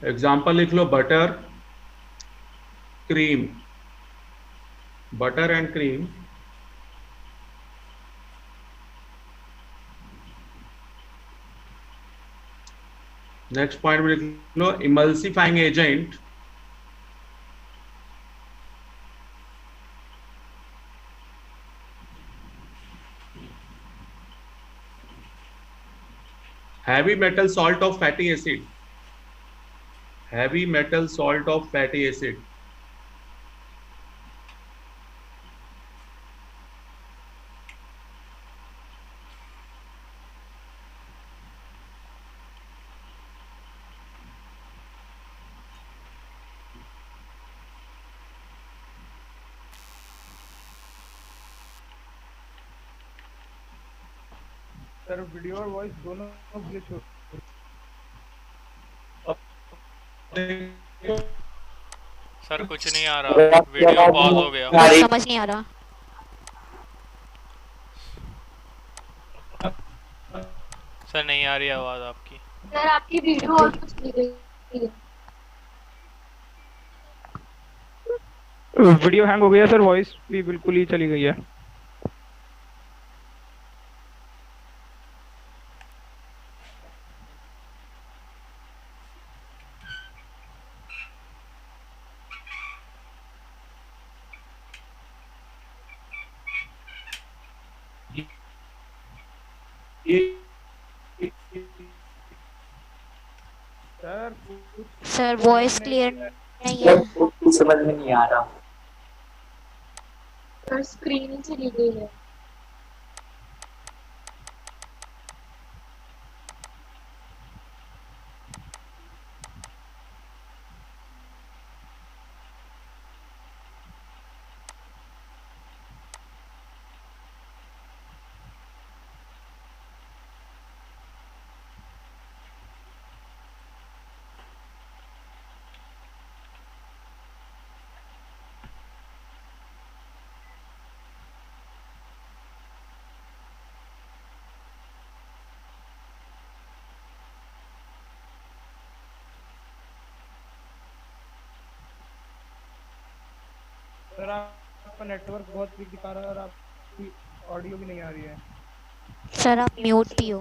Example लिख लो, butter, cream, butter and cream. Next point में लिख लो, emulsifying agent, heavy metal salt of fatty acid, heavy metal salt of fatty acid। Sir video और voice दोनों glitch हो। Sir कुछ नहीं आ रहा, वीडियो पॉज हो गया। समझ नहीं आ रहा। सर नहीं आ रही आवाज आपकी। सर आपकी वीडियो और कुछ नहीं गई है। वीडियो हैंग हो गया सर, वॉइस भी बिल्कुल ही चली गई है। सर वॉइस क्लियर नहीं है। कुछ समझ में नहीं आ रहा। सर स्क्रीन ही चली गई है। सर आपका नेटवर्क बहुत वीक दिखा रहा है और आपकी ऑडियो भी नहीं आ रही है। सर आप म्यूट भी हो।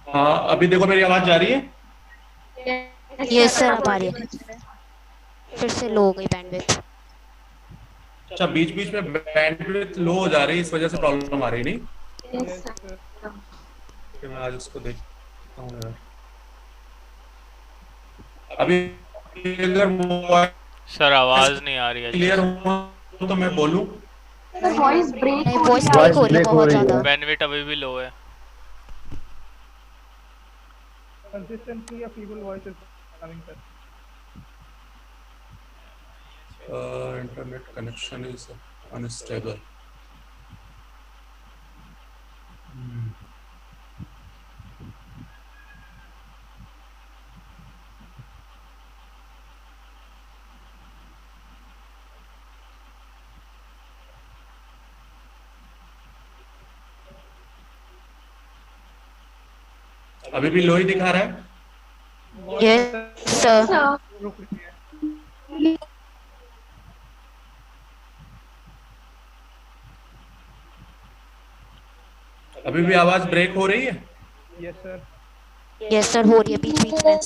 हाँ, अभी देखो मेरी आवाज जा रही है? ये सर अब आ रही है। फिर से लो हो गई बैंडविड्थ। अच्छा, बीच बीच में बैंडविड्थ लो हो जा रही है, इस वजह से प्रॉब्लम आ रही नहीं। मैं आज उसको देखता हूँ यार। अभी अगर सर आवाज नहीं आ रही है। क्लियर हुआ तो मैं बोलूं? वॉइस ब्रेक हो रही है बहुत ज्यादा। बैंडविड्थ अभी भी लो है। Consistently a feeble voice is coming, sir. Internet connection is unstable. अभी भी लो ही दिखा रहा है? Yes sir. अभी भी आवाज ब्रेक हो रही है? Yes sir. यस सर हो रही है बीच बीच में।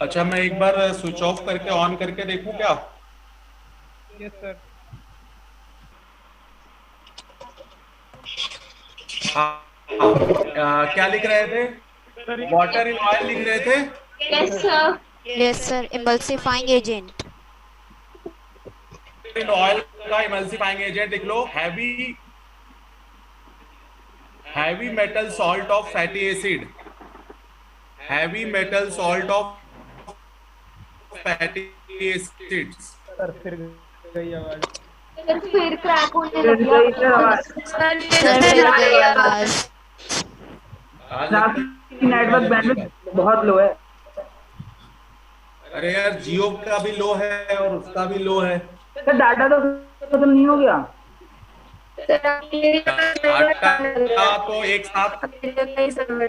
अच्छा, मैं एक बार स्विच ऑफ करके ऑन करके देखूं क्या? Yes sir. क्या लिख रहे थे? वाटर इन ऑयल लिख रहे थे? Yes sir. Yes sir emulsifying agent. In oil का इमल्सिफाइंग एजेंट लिख लो, heavy metal salt of fatty acid, heavy metal salt of fatty acids. Sir फिर गई आवाज। सर फिर क्रैक होने लगी आवाज। सर फिर गई आवाज। नेटवर्क बैंडविड्थ बहुत लो है। अरे यार जियो का भी लो है और उसका भी लो है। सर डाटा तो खत्म नहीं हो गया। डाटा तो एक साथ,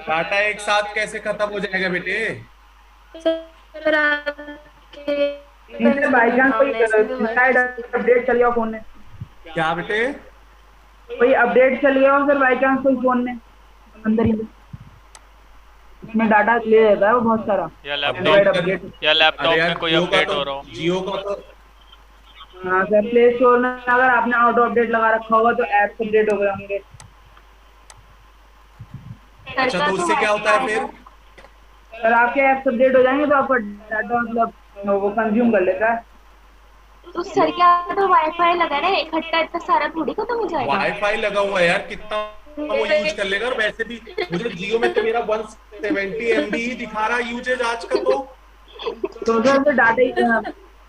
डाटा एक साथ कैसे खत्म हो जाएगा बेटे? इनसे बाई चांस कोई शायद अपडेट चल गया फोन में। क्या बेटे? कोई अपडेट चल गया हो सर बाई चांस कोई फोन में अंदर ही में डाटा ले लेता है वो बहुत सारा। या Android लैपटॉप अपडेट। या लैपटॉप अरे यार में कोई जियो का अपडेट तो, हो रहा हो। जियो का तो हाँ सर प्ले स्टोर में अगर आपने ऑटो अपडेट लगा रखा होगा तो ऐप्स अपडेट हो गए होंगे। अच्छा तो उससे क्या होता है फिर? सर आपके ऐप्स अपडेट हो जाएंगे तो आपका डाटा मतलब वो कंज्यूम कर लेता है। तो सर क्या तो वाईफाई लगा है इकट्ठा इतना सारा थोड़ी खत्म हो जाएगा। वाईफाई लगा हुआ है यार, कितना वो यूज कर लेगा। और वैसे भी मुझे जियो में तो मेरा 170 MB ही दिखा रहा है यूजेज आज का। तो sir data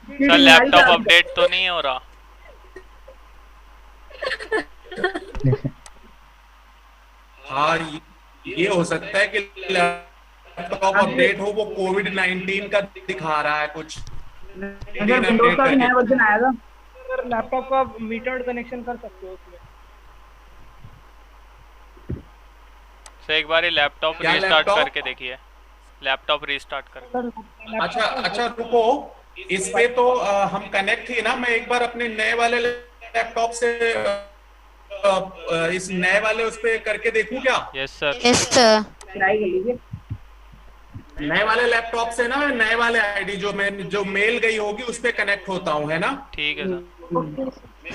sir laptop update तो नहीं हो रहा। हाँ ये हो सकता है कि लैपटॉप अपडेट हो, वो कोविड-19 का दिखा रहा है कुछ। सर विंडोज का भी नया वर्जन आएगा। सर लैपटॉप का मीटर्ड कनेक्शन कर सकते हो उसमें। सर एक बार लैपटॉप क्या रीस्टार्ट लैपटॉप? करके देखिए, लैपटॉप रीस्टार्ट कर। सर अच्छा रुको, इस पे तो हम कनेक्ट ही ना। मैं एक बार अपने नए वाले लैपटॉप से इस नए वाले उस पे करके देखूं क्या? Yes sir. Yes sir. Try कर लीजिए। नए वाले लैपटॉप से ना मैं नए वाले आईडी जो मेल गई होगी उस पे कनेक्ट होता हूँ, है ना? ठीक है सर।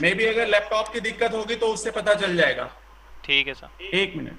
मे भी अगर लैपटॉप की दिक्कत होगी तो उससे पता चल जाएगा। ठीक है सर। एक मिनट।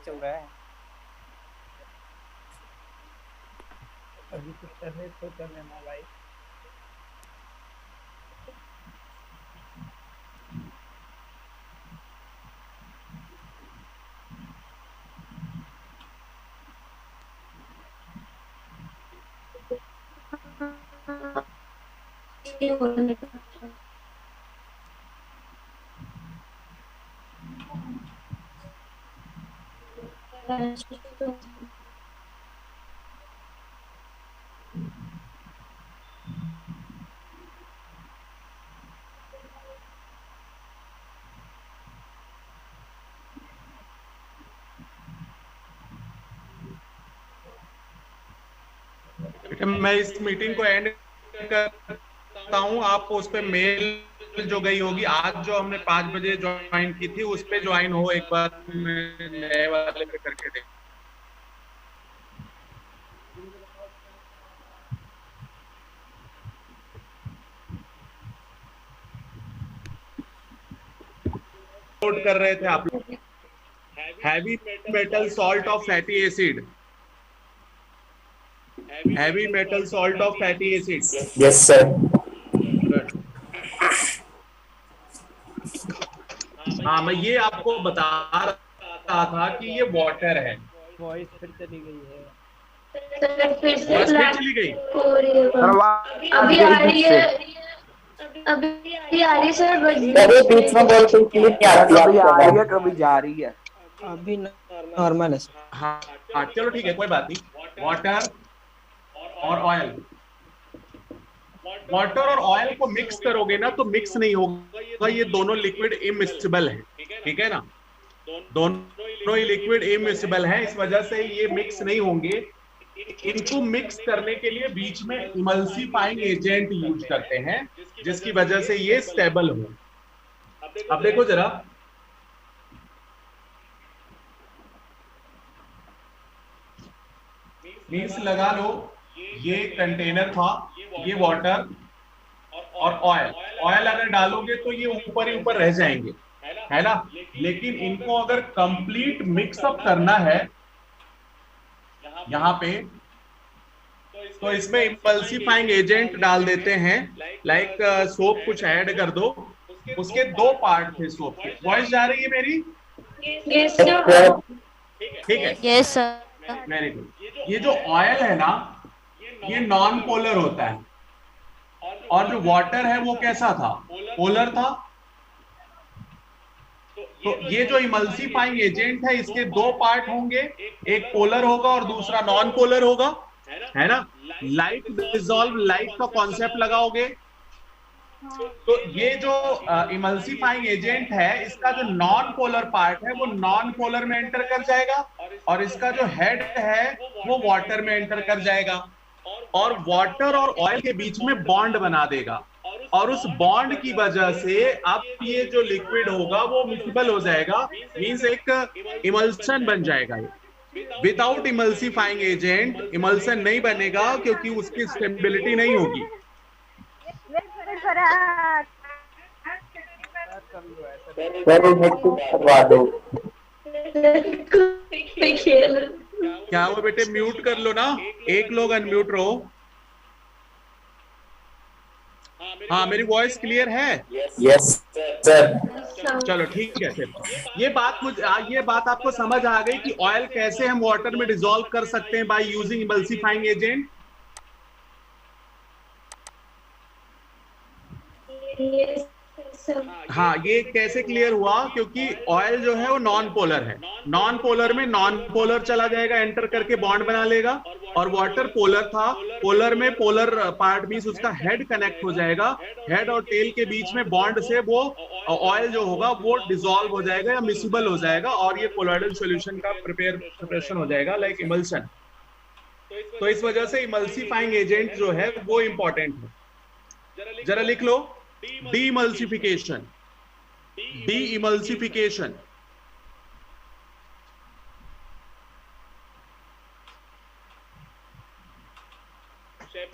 चल रहा है अभी कुछ करने तो कर लेना भाई। मैं इस मीटिंग को एंड करता हूँ। आप उस पे मेल जो गई होगी आज जो हमने 5 बजे ज्वाइन की थी उस पे ज्वाइन हो एक बार। नए वाले पे करके देख। कर रहे थे आप लोग heavy metal salt of fatty acid. Heavy metal salt of fatty acid. Yes sir. हाँ मैं ये आपको बता रहा था कि ये वाटर है। वॉइस फिर चली गई है। सर फिर से बस फिर लैग चली गई। हो रही है। अभी आ रही है। अभी आ रही है सर बस अरे बीच में बोल के क्लिप नहीं आ रही। कभी आ रही है कभी जा रही है। अभी नॉर्मल है सर। हाँ चलो ठीक है कोई बात नहीं। वाटर और ऑयल। वाटर और ऑयल को मिक्स करोगे ना तो मिक्स नहीं होगा, ये दोनों लिक्विड इमिक्सिबल है, ठीक है ना, दोनों ही लिक्विड इमिक्सिबल है, इस वजह से ये मिक्स नहीं होंगे। इनको मिक्स करने के लिए बीच में इमल्सिफाइंग एजेंट यूज करते हैं, जिसकी वजह से ये स्टेबल हो। अब देखो जरा, मीन्स लगा लो ये कंटेनर था, ये वाटर और ऑयल। ऑयल अगर डालोगे तो ये ऊपर ही ऊपर रह जाएंगे, है ना, लेकिन इनको अगर कंप्लीट मिक्सअप करना है यहाँ पे, तो इसमें इम्पल्सिफाइंग एजेंट डाल देते हैं, लाइक सोप कुछ ऐड कर दो। उसके दो पार्ट थे सोप के। वॉइस जा रही है मेरी? ठीक है, यस सर। Very good. ये जो ऑयल है ना, ये नॉन पोलर होता है, और जो वाटर है वो कैसा था? पोलर था। तो ये जो इमल्सिफाइंग एजेंट है, इसके दो पार्ट होंगे, एक पोलर होगा और दूसरा नॉन पोलर होगा, है ना। लाइट डिसॉल्व लाइट का कॉन्सेप्ट लगाओगे तो ये जो इमल्सिफाइंग एजेंट है, इसका जो नॉन पोलर पार्ट है वो नॉन पोलर में एंटर कर जाएगा, और इसका जो हेड है वो वाटर में एंटर कर जाएगा, और वाटर और ऑयल के बीच में बॉन्ड बना देगा, और उस बॉन्ड की वजह से अब ये जो लिक्विड होगा वो मिक्सिबल हो जाएगा, मींस एक इमल्सन बन जाएगा। विदाउट इमल्सिफाइंग एजेंट इमल्सन नहीं बनेगा, क्योंकि उसकी स्टेबिलिटी नहीं होगी। करवा दो। क्या वो बेटे, म्यूट कर लो ना, एक लोग अनम्यूट रहो। हाँ, मेरी वॉइस क्लियर है? Yes sir. चलो ठीक है। फिर ये बात आपको समझ आ गई कि ऑयल कैसे हम वाटर में डिसॉल्व कर सकते हैं बाय यूजिंग इमल्सिफाइंग एजेंट। हाँ, ये कैसे क्लियर हुआ? क्योंकि ऑयल जो है वो नॉन पोलर है, नॉन पोलर में नॉन पोलर चला जाएगा, एंटर करके बॉन्ड बना लेगा, और वाटर पोलर था, पोलर में पोलर पार्ट मींस उसका हेड कनेक्ट हो जाएगा, हेड और टेल के बीच में बॉन्ड से वो ऑयल जो होगा वो डिसॉल्व हो जाएगा या मिक्सिबल हो जाएगा, और ये कोलॉइडल सॉल्यूशन का प्रिपरेशन हो जाएगा, लाइक इमल्सन। तो इस वजह से इमल्सिफाइंग एजेंट जो है वो इंपॉर्टेंट है। जरा लिख लो, डीइमल्सिफिकेशन। डीइमल्सिफिकेशन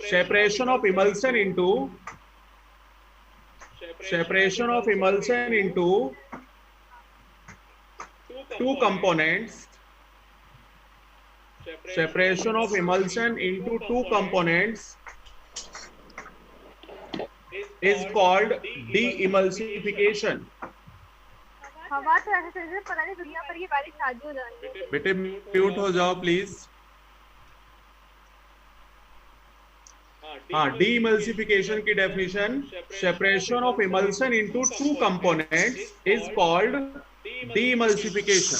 separation of emulsion into two components. Separation of emulsion into two components is called de-emulsification. हवा तो ऐसे चल रही है, पता नहीं दुनिया पर ये बारिश शादी हो जाएगी। बेटे म्यूट हो जाओ प्लीज। हाँ, de-emulsification की definition, separation of emulsion into two components is called de-emulsification.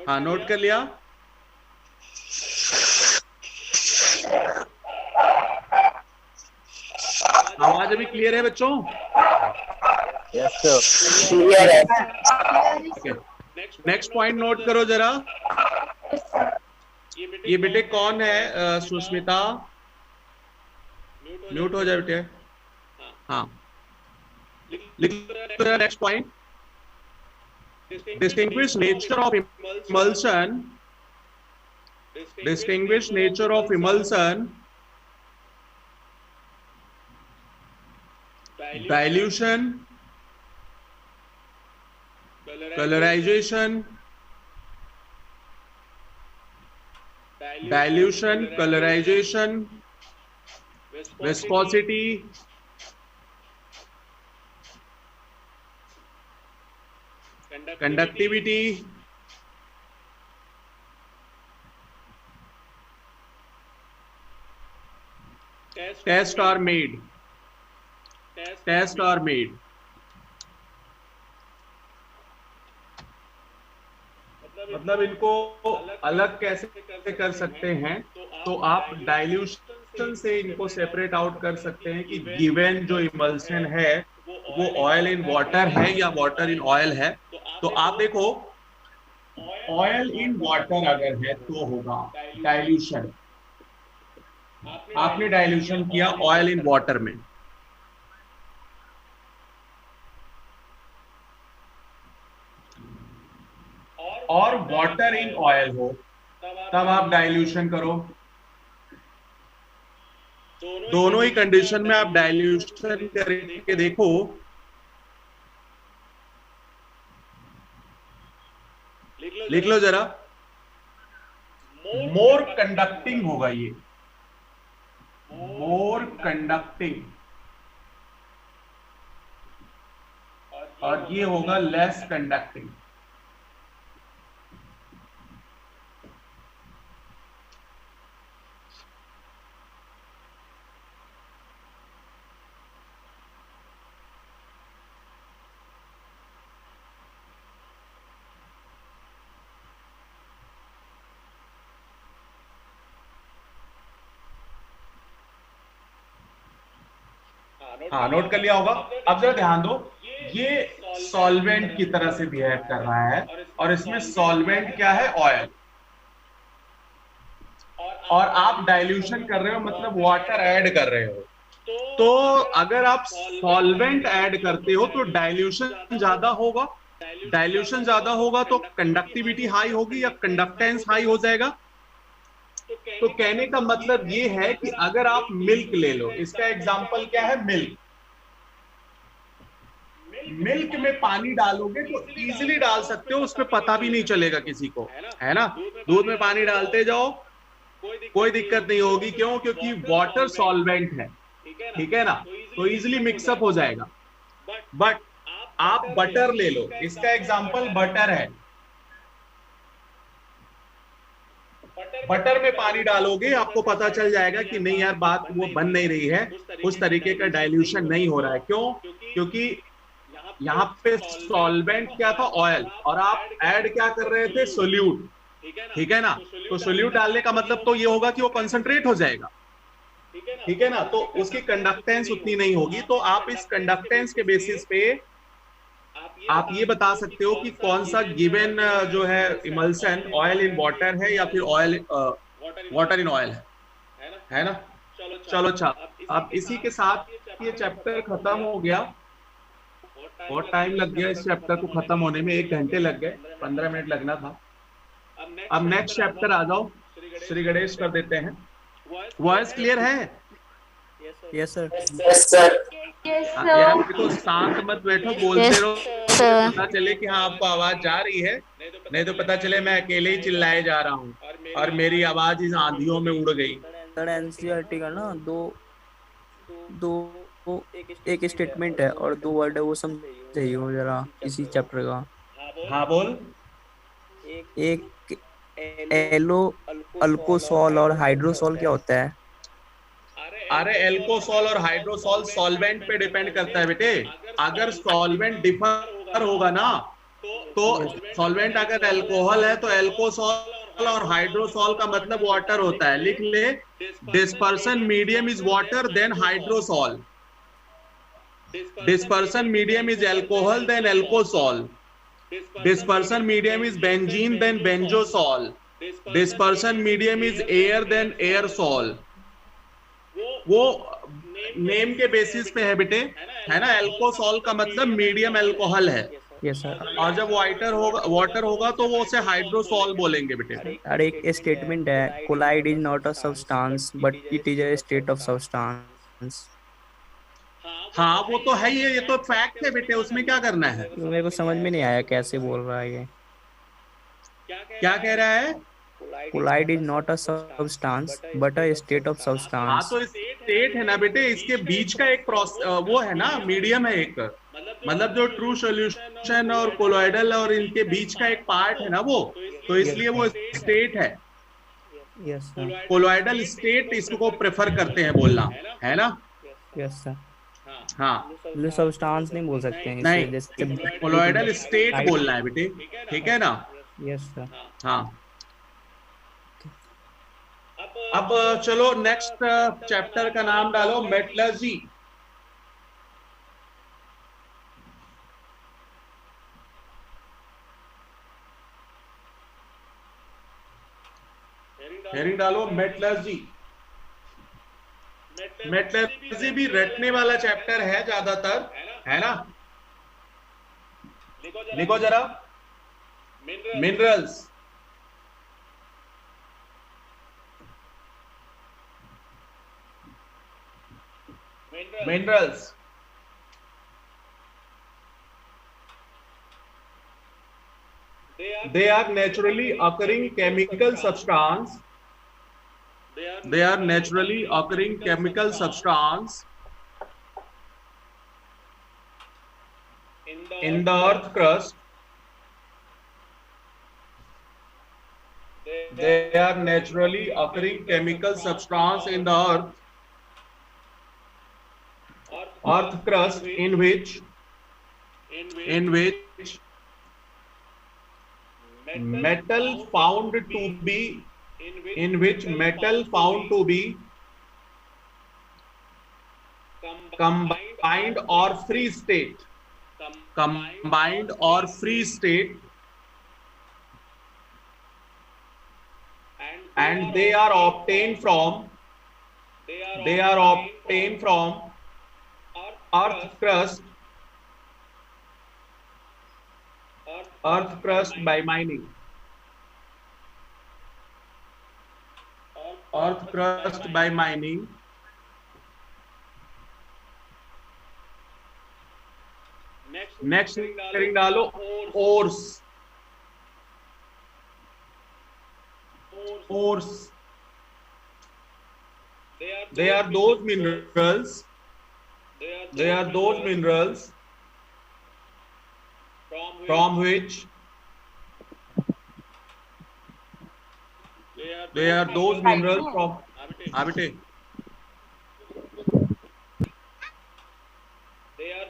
हाँ, नोट कर लिया? आवाज अभी क्लियर है बच्चों? यस सर, क्लियर है। नेक्स्ट पॉइंट नोट करो जरा। ये बेटे कौन है? सुष्मिता, म्यूट हो जाए बेटे। हाँ, next point, distinguish nature of emulsion. Distinguish nature of emulsion. Dilution, colorization, viscosity, conductivity, test are made. Test are made. मतलब इनको अलग कैसे कर सकते हैं, तो आप डाइल्यूशन से इनको सेपरेट आउट कर सकते हैं कि गिवन जो इमल्शन है वो ऑयल इन वाटर है या वाटर इन ऑयल है। तो आप देखो, ऑयल इन वाटर अगर है तो होगा डाइल्यूशन। आपने डाइल्यूशन किया ऑयल इन वाटर में, और वाटर इन ऑयल हो, तब आप डाइल्यूशन करो। दोनों ही कंडीशन में आप डाइल्यूशन करके देखो, लिख लो जरा, मोर कंडक्टिंग होगा ये, मोर कंडक्टिंग, और ये होगा लेस कंडक्टिंग। हाँ, नोट कर लिया होगा। अब जरा ध्यान दो, ये सॉल्वेंट की तरह से बिहेव कर रहा है, और इसमें सॉल्वेंट क्या है? ऑयल। और आप डाइल्यूशन कर रहे हो, मतलब वाटर ऐड कर रहे हो। तो अगर आप सॉल्वेंट ऐड करते हो तो डाइल्यूशन ज्यादा होगा, डाइल्यूशन ज्यादा होगा तो कंडक्टिविटी हाई होगी या कंडक्टेंस हाई हो जाएगा। तो कहने का मतलब ये है कि अगर आप मिल्क ले लो, इसका एग्जांपल क्या है? मिल्क। मिल्क में पानी डालोगे तो इजीली डाल सकते हो, उसमें पता भी नहीं चलेगा किसी को, है ना। दूध में पानी डालते जाओ, कोई दिक्कत नहीं होगी। क्यों? क्योंकि वाटर सॉल्वेंट है, ठीक है ना, तो इजीली मिक्सअप हो जाएगा। बट आप बटर ले लो, इसका एग्जांपल बटर है। बटर में पानी डालोगे, आपको पता चल जाएगा कि नहीं यार, बात वो बन नहीं रही है, उस तरीके का डाइल्यूशन नहीं हो रहा है। क्यों? क्योंकि यहाँ पे सॉल्वेंट क्या था? ऑयल, और आप ऐड क्या कर रहे थे? सोल्यूट, ठीक है ना। तो सोल्यूट डालने का मतलब तो ये होगा कि वो कंसंट्रेट हो जाएगा, ठीक है ना, तो उसकी कंडक्टेंस उतनी नहीं होगी। तो आप इस कंडक्टेंस के बेसिस पे आप ये बता सकते हो कि कौन सा गिवन जो है इमल्सन ऑयल इन वाटर है या फिर ऑयल वाटर इन ऑयल है ना। चलो अच्छा, अब इसी के साथ ये चैप्टर खत्म हो गया। बहुत टाइम लग गया इस चैप्टर को खत्म होने में, 1 घंटे लग गए, 15 मिनट लगना था। अब नेक्स्ट चैप्टर आ जाओ, श्री गणेश कर देते हैं। वॉइस क्लियर है? Yes sir. Yes sir. यार देखो, शांत मत बैठो, बोलते रहो, पता चले कि हाँ आपको आवाज जा रही है, नहीं तो पता चले मैं अकेले ही चिल्लाए जा रहा हूँ और मेरी आवाज इस आंधियों में उड़ गई। सर एनसीईआरटी का ना दो एक स्टेटमेंट है और 2 वर्ड है, वो समझाइए हो जरा इसी चैप्टर का। हाँ बोल। एक एलो अल्कोसॉल और हाइड्रोसॉल क्या होता है? अरे एल्कोसॉल और हाइड्रोसॉल सॉल्वेंट पे डिपेंड करता है बेटे। अगर सॉल्वेंट डिफर होगा ना, तो सॉल्वेंट अगर अल्कोहल है तो एल्कोसॉल और हाइड्रोसॉल का मतलब वाटर होता है। लिख ले, dispersion medium is water then hydrosol, dispersion medium is alcohol then alcosol, dispersion medium is benzene then benzosol, dispersion medium is air then aerosol. वो नेम के बेसिस पे है बेटे, है ना। एल्कोसॉल का मतलब मीडियम अल्कोहल है। Yes sir. और जब वाटर होगा तो वो उसे हाइड्रोसॉल बोलेंगे बेटे। अरे एक स्टेटमेंट है, colloid is not a substance but it is a state of substance. हाँ वो तो है ही है, ये तो फैक्ट है बेटे, उसमें क्या करना है। तो मेरे को समझ में नहीं आया कैसे बोल रहा है ये। क्या कह रहा है? Colloid is not a substance but a state of हाँ सब्सटेंस। तो स्टेट है ना बेटे, इसके बीच का एक वो है ना, मीडियम है एक, मतलब जो ट्रू सॉल्यूशन और कोलॉइडल और इनके बीच का एक पार्ट है ना वो, तो इसलिए वो स्टेट है। Yes sir. कोलॉइडल स्टेट इसको प्रेफर करते हैं बोलना, है ना। Yes sir. हाँ मतलब सब्सटेंस नहीं बोल सकते हैं नहीं, इसे, जैसे कोलॉइडल स्टेट बोलना है बेटे, ठीक है ना? Yes sir. हाँ। अब चलो नेक्स्ट चैप्टर का नाम डालो मेटलर्जी। हेडिंग डालो मेटलर्जी। मेटलर्जी भी रटने वाला चैप्टर है ज्यादातर, है ना? लिखो जरा, minerals, minerals. They are naturally occurring chemical substance. They are naturally occurring chemical substance in the earth crust. They are naturally occurring chemical substance in the earth crust in which metal found to be combined or free state, and they are obtained from earth crust by mining. Earth crust by mining. Next heading डालो ores. They are those minerals from which they are those minerals from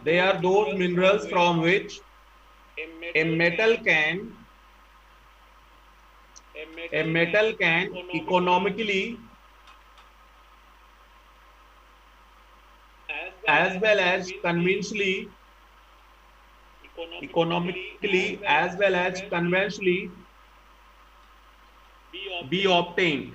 they are those minerals from which a metal can economically as well as conventionally be obtained.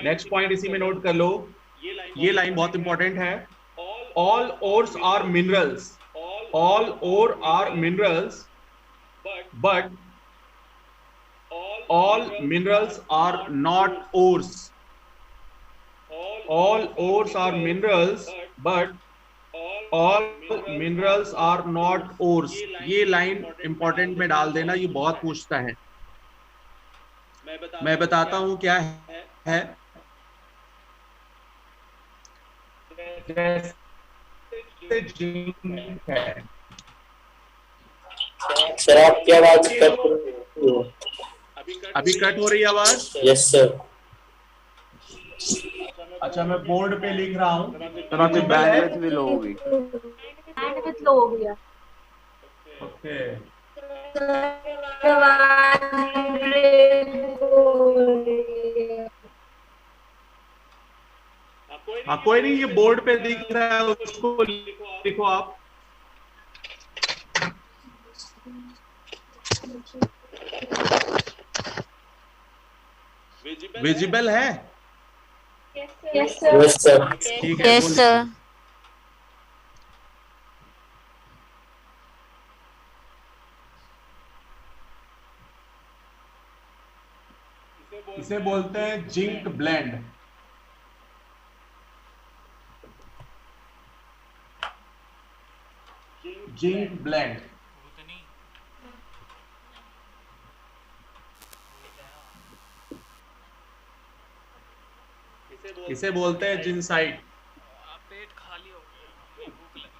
Next point इसी में note कर लो, ये line बहुत important है। All ores are minerals, but all minerals are not ores. All ores are minerals, but all minerals are not ores. ये line important में डाल देना, ये बहुत पूछता है। मैं बताता हूं क्या है। सर आपकी आवाज कट हो रही है। अभी कट हो रही है आवाज? Yes sir. अच्छा मैं बोर्ड पे लिख रहा हूँ। बैंडविड्थ भी लो होगी। बैंडविड्थ लो हो गया। ओके हाँ कोई नहीं, ये बोर्ड पे दिख रहा है, उसको लिखो आप। विजिबल है? Yes sir. Yes sir. ठीक है, यस सर। इसे बोलते हैं जिंक ब्लेंड। जिंक ब्लेंड इसे बोलते हैं जिंसाइट। पेट खाली हो गया, भूख लगी।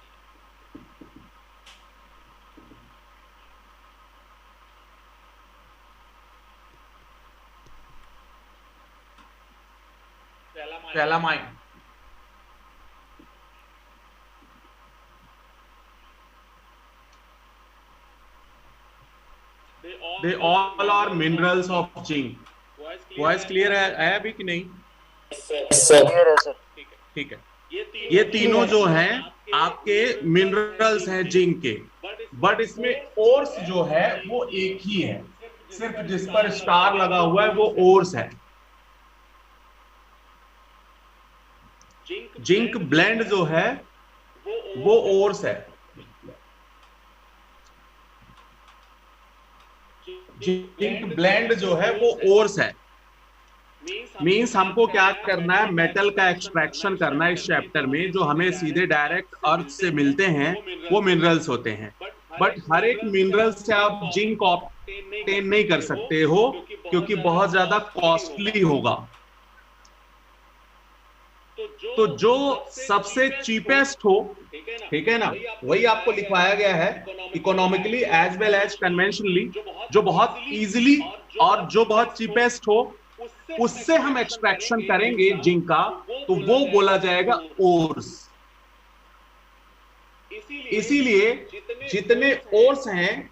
Calamine. They all are minerals of zinc. Voice clear है अभी कि नहीं? ठीक है। ये तीनों जो हैं आपके मिनरल्स हैं जिंक के, बट इसमें ओर्स जो है वो एक ही है, सिर्फ जिस पर स्टार लगा हुआ है वो ओर्स है। जिंक ब्लेंड जो है वो ओर्स है। जिंक ब्लेंड जो है वो ओर्स है। मीन्स हमको क्या करना है, मेटल का एक्सट्रैक्शन करना है इस चैप्टर में, जो हमें सीधे डायरेक्ट अर्थ से मिलते हैं वो मिनरल्स होते हैं। बट हर एक मिनरल से आप जिंक ऑब्टेन नहीं कर सकते हो, क्योंकि बहुत ज्यादा कॉस्टली होगा। तो जो सबसे चीपेस्ट हो, ठीक है ना, वही आपको लिखवाया गया है, economically as well as conventionally, जो बहुत इजीली और जो बहुत चीपेस्ट हो उससे हम एक्सट्रैक्शन करेंगे जिंक का, तो वो बोला जाएगा ओर्स। इसीलिए जितने ओर्स हैं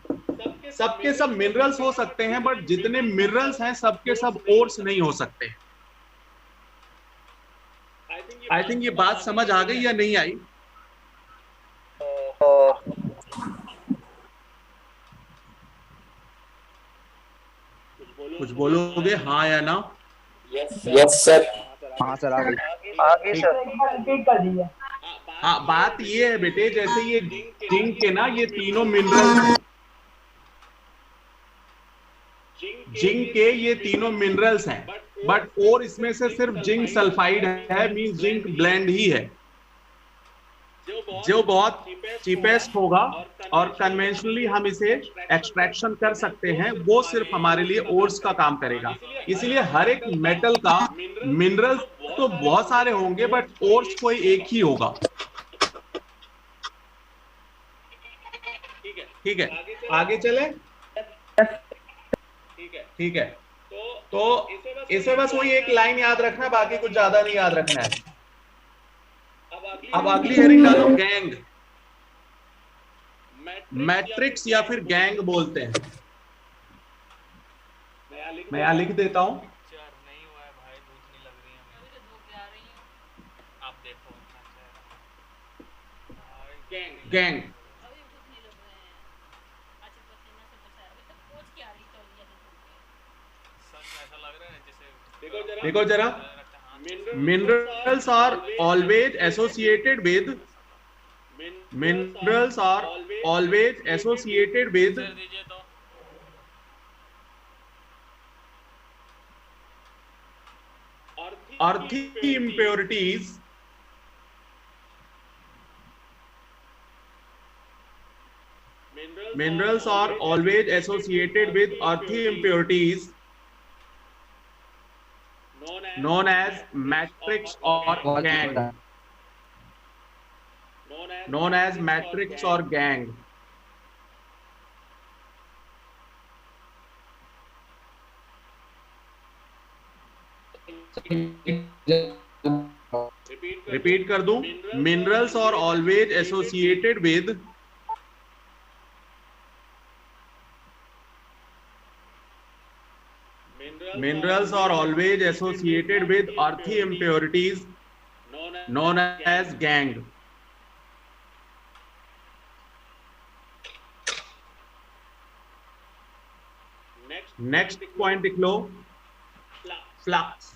सबके सब मिनरल्स हो सकते हैं, बट जितने मिनरल्स हैं सबके सब ओर्स नहीं हो सकते। आई थिंक ये बात समझ आ गई या नहीं आई? कुछ बोलोगे हाँ या ना? Yes sir. हाँ सर आ गई। आगे सर रिपीट कर दीजिए। हाँ, बात ये है बेटे, जैसे ये जिंक के ना ये तीनों मिनरल्स, जिंक के ये तीनों मिनरल्स हैं, बट और इसमें से सिर्फ जिंक सल्फाइड है, मींस जिंक ब्लेंड ही है, जो बहुत चीपेस्ट होगा और कन्वेंशनली हम इसे एक्सट्रैक्शन कर सकते हैं, वो सिर्फ हमारे लिए ओर्स का काम करेगा। इसलिए हर एक मेटल का मिनरल तो बहुत सारे होंगे, बट ओर्स कोई एक ही होगा। ठीक है, आगे चले। ठीक है, तो इसे बस वही एक लाइन याद रखना है, बाकी कुछ ज्यादा नहीं याद रखना है। अब अगली हेडिंग डालो, गैंग। मैट्रिक्स या फिर गैंग बोलते हैं। मैं यहां लिख देता हूं। नहीं हुआ है भाई, दूध नहीं लग रही है मुझे, धूप आ रही है। आप देखो गैंग ऐसा लग रहा है जैसे, देखो जरा, minerals are always associated with, minerals are always associated with दीजिए तो earthy impurities, minerals are always associated with earthy impurities known as matrix or gang, known as matrix or gang. Repeat कर दूं, minerals are always associated with minerals are always associated with earthy impurities known as gang. Next point लिख लो, flux.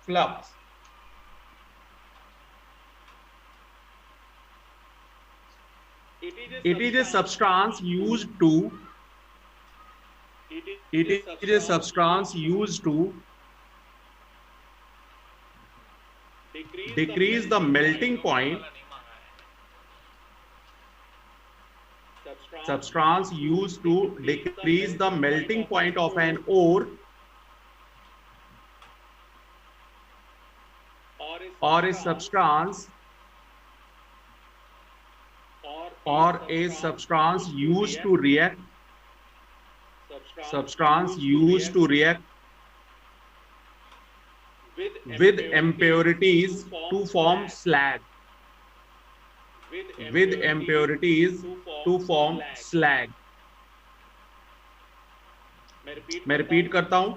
Flux it is a substance used to decrease the melting point, substance used to decrease the melting point of an ore or a substance used to react substance used to react with impurities to form slag. With impurities to form slag. मैं repeat करता हूं.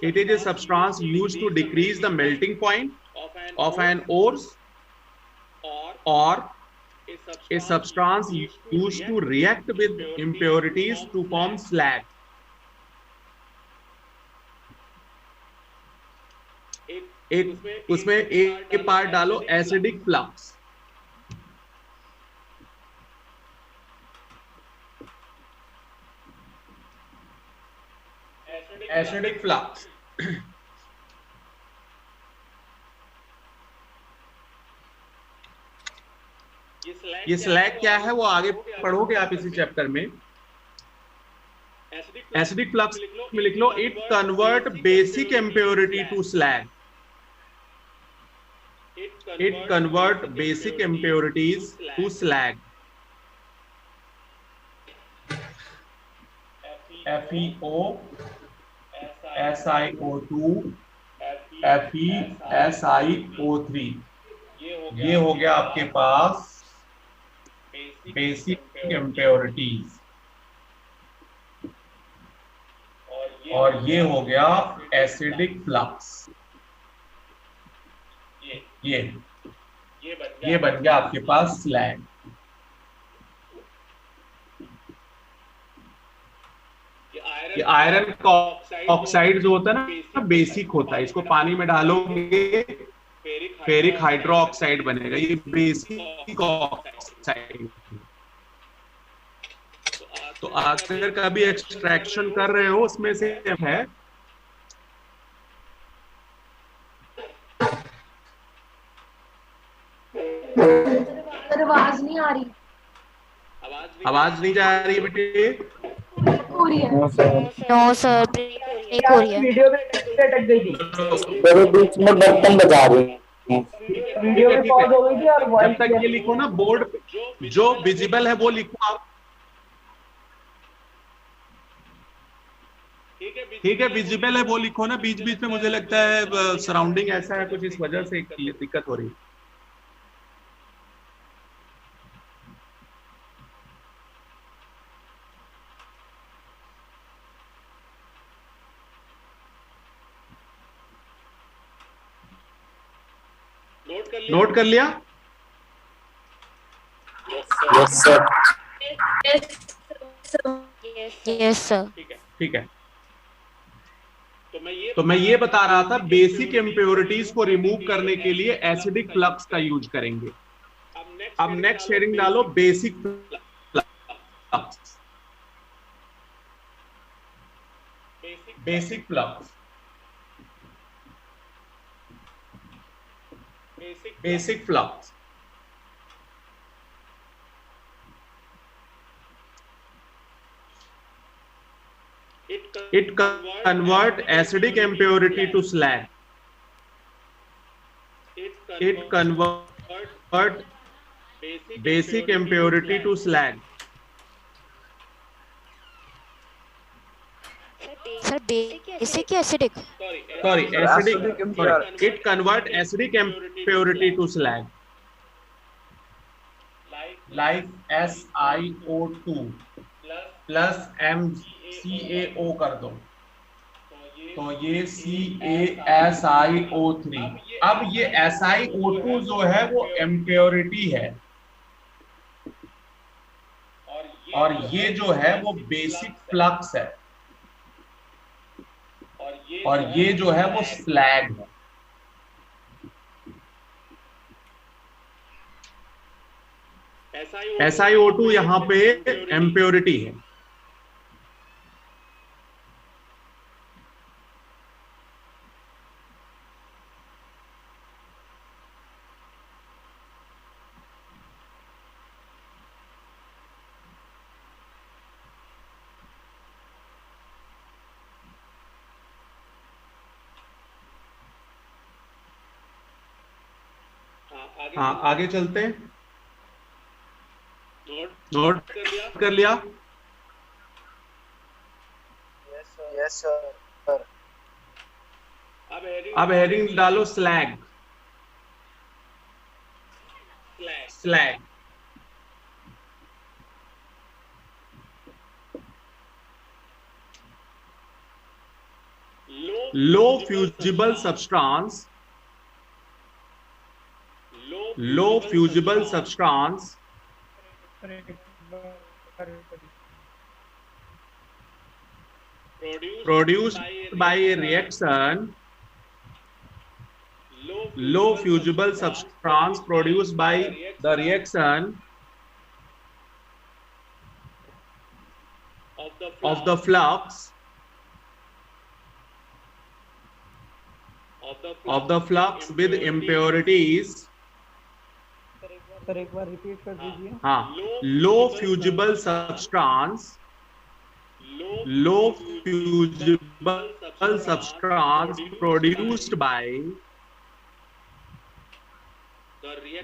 It is a substance used to decrease the melting point of an ore or a substance used to react with impurities to form slag. एक उसमें एक part डालो acidic flux. Acidic flux. ये slag क्या है वो आगे पढ़ोगे आप इसी चैप्टर में. एसिडिक फ्लक्स में लिख लो it convert basic impurity to slag. It convert basic impurities to slag. FeO, SiO2, FeSiO3. ये हो गया आपके पास बेसिक इम्प्योरिटीज. और ये हो गया एसिडिक फ्लक्स. ये बन गया आपके पास स्लैग. ये आयरन का ऑक्साइड जो होता है ना बेसिक होता है. इसको पानी में डालोगे फेरिक हाइड्रो ऑक्साइड बनेगा. ये बेसिक ऑक्साइड. तो अगर कभी एक्सट्रैक्शन कर रहे हो उसमें से है आवाज नहीं आ रही. आवाज नहीं जा रही बेटे. हो रही है. नो सर ब्रेक हो रही है. वीडियो में अटक गई थी. मेरे बीच में बर्तन बजा रही हैं. वीडियो में पॉज हो गई थी और जब वॉइस तक ये लिखो ना बोर्ड पे जो विजिबल है वो लिखो आप. ठीक है विजिबल है वो लिखो ना. बीच बीच में मुझे लगता है सराउंडिंग ऐसा है कुछ, इस वजह से दिक्कत हो रही है. नोट कर लिया. Yes sir. Yes sir. ठीक है. तो मैं ये बता रहा था बेसिक इम्प्योरिटीज को रिमूव करने के लिए एसिडिक फ्लक्स का यूज करेंगे. अब नेक्स्ट हेडिंग डालो basic flux. Basic flux. Basic flux. It convert acidic impurity to slag. It convert basic impurity to slag. Sir basic या acidic? Sorry, acidic. Sorry. It convert acidic impurity to slag. Like SiO2 plus MCaO कर दो. तो ये CaSiO3. अब ये SiO2 जो है वो impurity है और ये जो है वो बेसिक फ्लक्स है और ये जो है वो स्लैग है. SiO2 यहाँ पे इम्प्योरिटी है. हाँ आगे चलते हैं. नोट कर लिया? Yes sir. अब हेडिंग डालो slag. Slag low fusible substance, low fusible substance produced by a reaction, low fusible substance produced by the reaction of the flux with impurities। Sir एक बार रिपीट कर दीजिए। हाँ, low fusible substance, low fusible substance produced by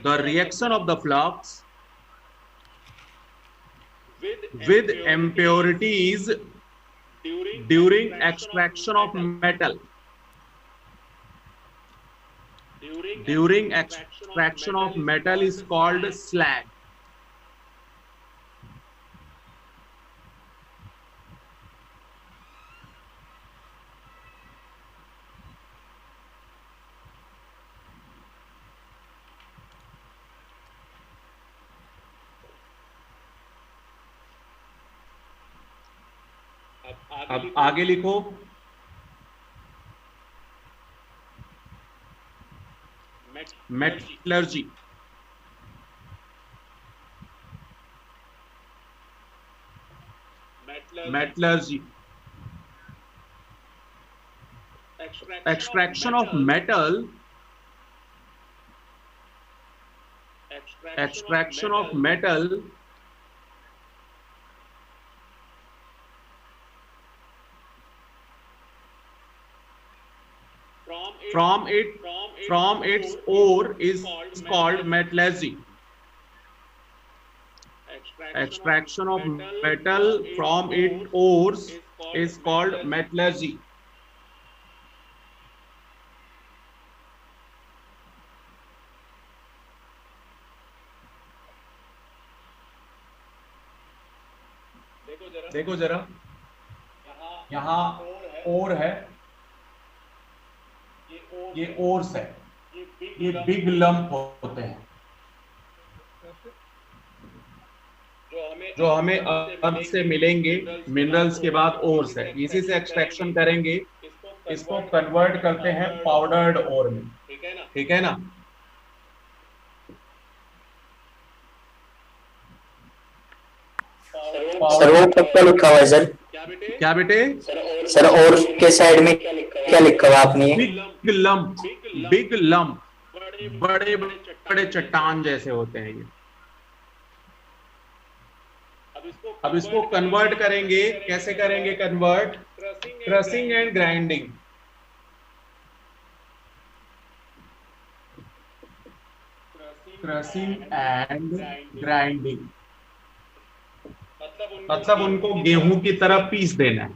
the reaction of the flux with impurities during extraction of metal, during extraction of metal is called slag। अब आगे लिखो। Metallurgy, metallurgy extraction of metal, extraction of metal from its ore is called metallurgy। Extraction of metal from its ores is called metallurgy। देखो जरा, यहाँ ओर है, ये ores है, ये बिग लंप होते हैं जो हमें अर्थ से मिलेंगे, मिनरल्स के बाद ओर्स है, इसी से एक्सट्रैक्शन करेंगे, इसको कन्वर्ट करते हैं पाउडर्ड ओर में, ठीक है ना। सर वो क्या लिखा हुआ है सर? क्या बेटे? सर और के साइड में क्या लिखा हुआ आपने? बिग लंप, बिग लंप, बड़े बड़े चट्टान जैसे होते हैं ये। अब इसको कन्वर्ट करेंगे, कैसे करेंगे convert? Crushing and grinding. Crushing and grinding मतलब उनको गेहूं की तरह पीस देना है,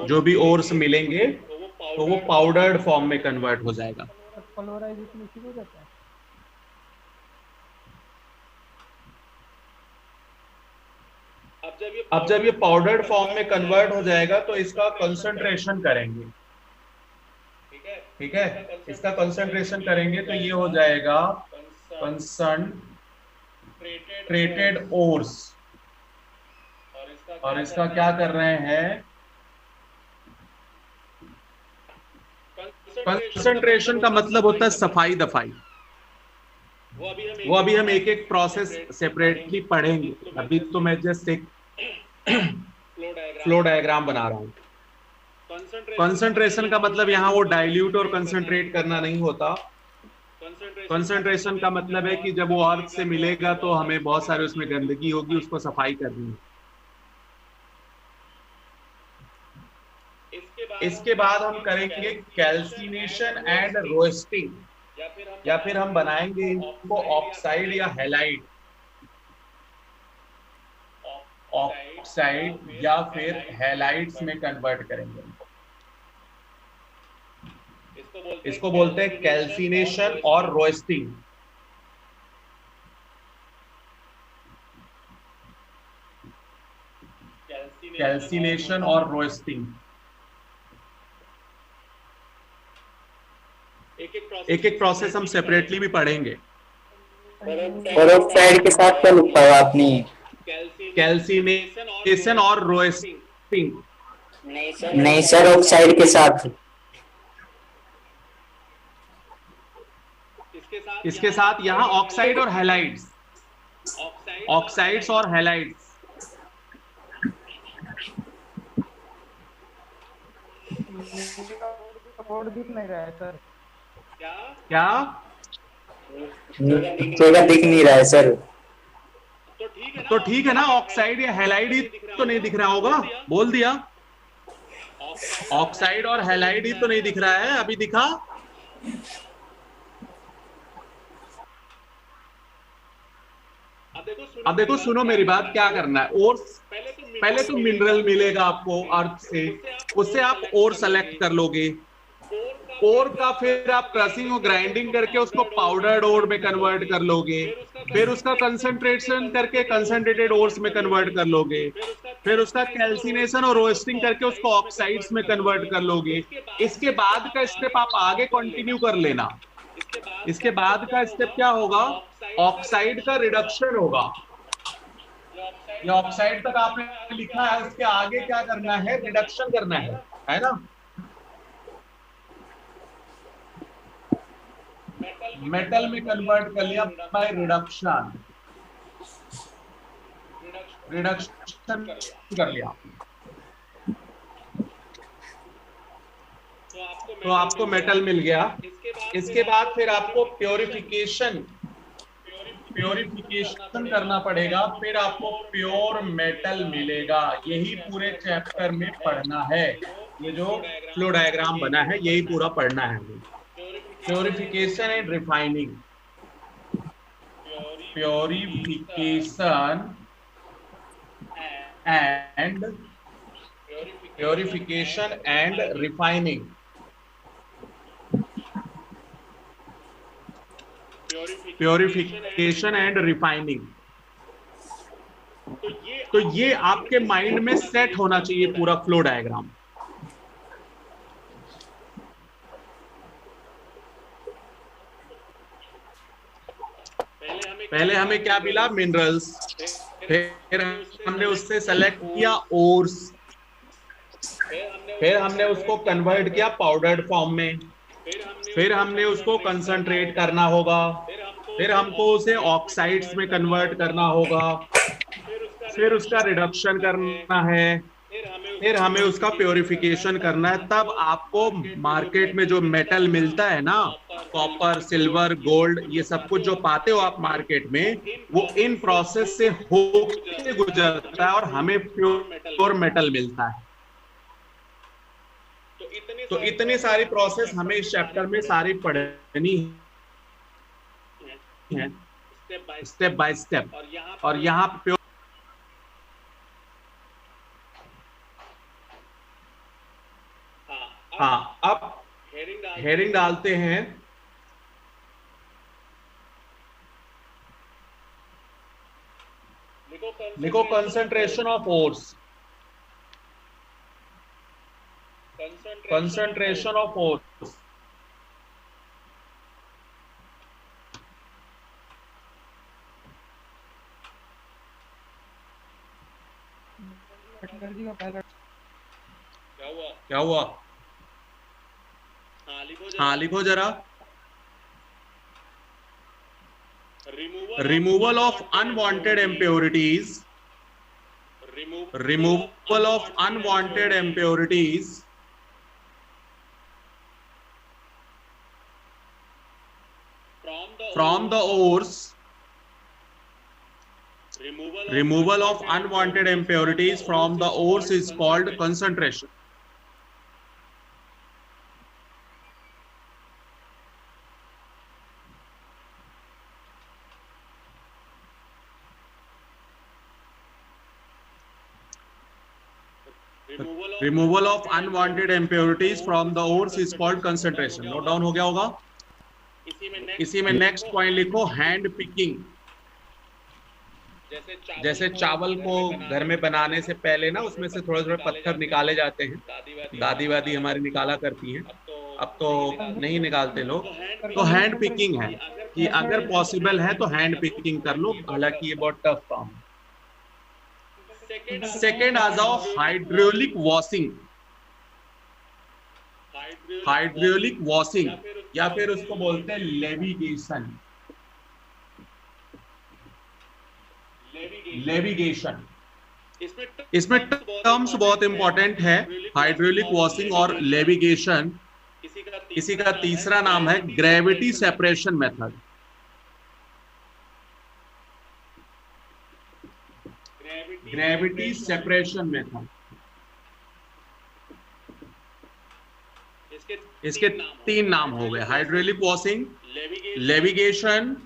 जो भी ओर्स मिलेंगे तो वो पाउडर्ड फॉर्म में कन्वर्ट हो जाएगा। पल्वराइजेशन इसी को कहते हैं। अब जब ये पाउडर्ड फॉर्म में कन्वर्ट हो जाएगा तो इसका कंसंट्रेशन करेंगे, ठीक है, इसका कंसंट्रेशन करेंगे तो ये हो जाएगा कंसंट्रेटेड ओर्स। और इसका क्या कर रहे हैं? कंसंट्रेशन का मतलब होता है सफाई दफाई। वो अभी हम एक एक प्रोसेस सेपरेटली पढ़ेंगे, अभी तो मैं जस्ट एक फ्लो डायग्राम बना रहा हूं। कंसंट्रेशन का मतलब यहाँ वो डाइल्यूट और कंसंट्रेट करना नहीं होता। कंसंट्रेशन का मतलब है कि जब वो अर्थ से मिलेगा तो हमें बहुत सारे उसमें गंदगी होगी, उसको सफाई करनी है। इसके बाद हम करेंगे कैल्सिनेशन एंड रोस्टिंग, या फिर हम बनाएंगे इनको ऑक्साइड या हैलाइड। ऑक्साइड या फिर हैलाइड्स में कन्वर्ट करेंगे उनको। इसको बोलते हैं कैल्सिनेशन और रोस्टिंग। कैल्सिनेशन और रोस्टिंग एक एक प्रोसेस हम सेपरेटली भी पढ़ेंगे। पेरोक्साइड के साथ क्या लिखा हुआ आपने? कैल्सिनेशन और रोस्टिंग। नहीं सर, ऑक्साइड के साथ। इसके साथ यहाँ ऑक्साइड और हैलाइड्स, ऑक्साइड्स और हैलाइड्स। कोड दिख नहीं रहा है सर। क्या जगह दिख नहीं रहा है सर। तो ठीक है ना, ऑक्साइड या हैलाइड ही तो नहीं दिख रहा होगा। बोल दिया, ऑक्साइड और हैलाइड ही तो नहीं दिख रहा है। अभी दिखा? अब देखो सुनो मेरी बात, क्या करना है। और पहले तो मिनरल मिलेगा आपको अर्थ से, उससे आप ओर सेलेक्ट कर लोगे। ओर का फिर आप क्रशिंग और ग्राइंडिंग करके उसको पाउडर्ड ओर में कन्वर्ट कर लोगे। फिर उसका कंसंट्रेशन करके कंसंट्रेटेड ओर्स में कन्वर्ट कर लोगे। फिर उसका कैल्सिनेशन और रोस्टिंग करके उसको ऑक्साइड्स में कन्वर्ट कर लोगे। इसके बाद का स्टेप आप आगे कंटिन्यू कर लेना। इसके बाद का स्टेप क्या होगा? ऑक्साइड का रिडक्शन होगा। ये ऑक्साइड तक आपने लिखा है, इसके आगे क्या करना है? रिडक्शन करना है ना? मेटल में कन्वर्ट कर लिया बाय रिडक्शन। रिडक्शन कर लिया तो आपको मेटल मिल गया। इसके बाद फिर आपको प्योरिफिकेशन करना पड़ेगा, फिर आपको प्योर मेटल मिलेगा। यही पूरे चैप्टर में पढ़ना है। ये जो फ्लो डायग्राम बना है यही पूरा पढ़ना है। Purification and refining. Purification and refining. Purification and refining. तो ये आपके माइंड में सेट होना चाहिए पूरा फ्लो डायग्राम। पहले हमें क्या मिला? मिनरल्स। फिर हमने उससे सेलेक्ट किया ओर्स। फिर हमने उसको कन्वर्ट किया पाउडर्ड फॉर्म में। फिर हमने उसको कंसंट्रेट करना होगा। फिर हमको उसे ऑक्साइड्स में कन्वर्ट करना होगा। फिर उसका रिडक्शन करना है। फिर हमें उसका प्योरिफिकेशन करना है। तब आपको मार्केट में जो मेटल मिलता है ना, कॉपर, सिल्वर, गोल्ड, ये सब कुछ जो पाते हो आप मार्केट में, वो इन प्रोसेस से होके गुजरता है और हमें प्योर मेटल मिलता है। तो इतनी सारी प्रोसेस हमें इस चैप्टर में सारी पढ़नी है, स्टेप बाय स्टेप। और यहाँ पे हाँ, अब हेरिंग डालते हैं। लिखो concentration of ores. Concentration of ores. Energy का पहला क्या हुआ? हाँ लिखो जरा। Removal of unwanted impurities. Removal of unwanted impurities from the ores. Removal of unwanted impurities from the ores is called concentration. Removal of unwanted impurities from the ores is called concentration. Note down हो गया होगा। इसी में next point लिखो hand picking. जैसे चावल को घर में बनाने से पहले ना उसमें से थोड़े थोड़े पत्थर निकाले जाते हैं, दादी वादी हमारी निकाला करती हैं, अब तो नहीं निकालते लोग। तो हैंड पिकिंग है कि अगर पॉसिबल है तो हैंड पिकिंग कर लो, हालांकि ये बहुत टफ काम है। सेकेंड आ जाओ हाइड्रोलिक वॉशिंग। हाइड्रोलिक वॉशिंग या फिर उसको बोलते हैं लेविगेशन। लेविगेशन, इसमें टर्म्स बहुत इंपॉर्टेंट है। हाइड्रोलिक वॉशिंग और लेविगेशन, इसी का तीसरा नाम है gravity separation method. Gravity separation method, इसके 3 नाम हो गए, हाइड्रोलिक वॉशिंग, लेविगेशन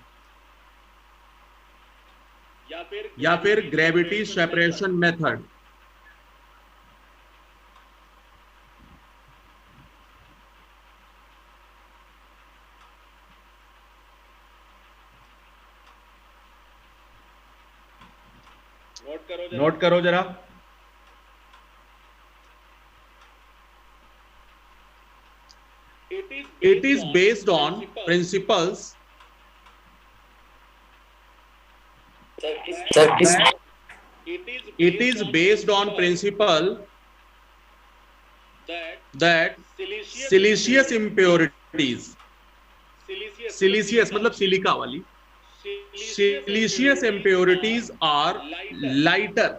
या फिर ग्रेविटी सेपरेशन मेथड। नोट करो जरा। It is based on principles it is based on principle that silicious impurities, silicious मतलब सिलिका वाली, silicious impurities are lighter,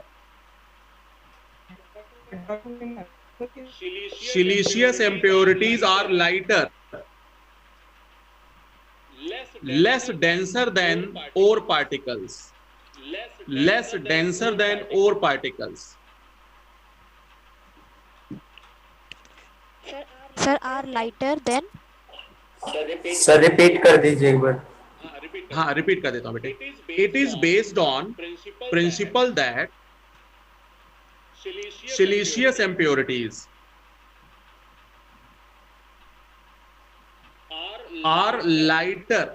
silicious impurities are lighter, less denser than ore particles, less denser than ore particles. Sir, are lighter than? Sir repeat कर दीजिए एक बार। हाँ repeat कर देता हूँ बेटे। It is based on principle that silicious impurities are lighter,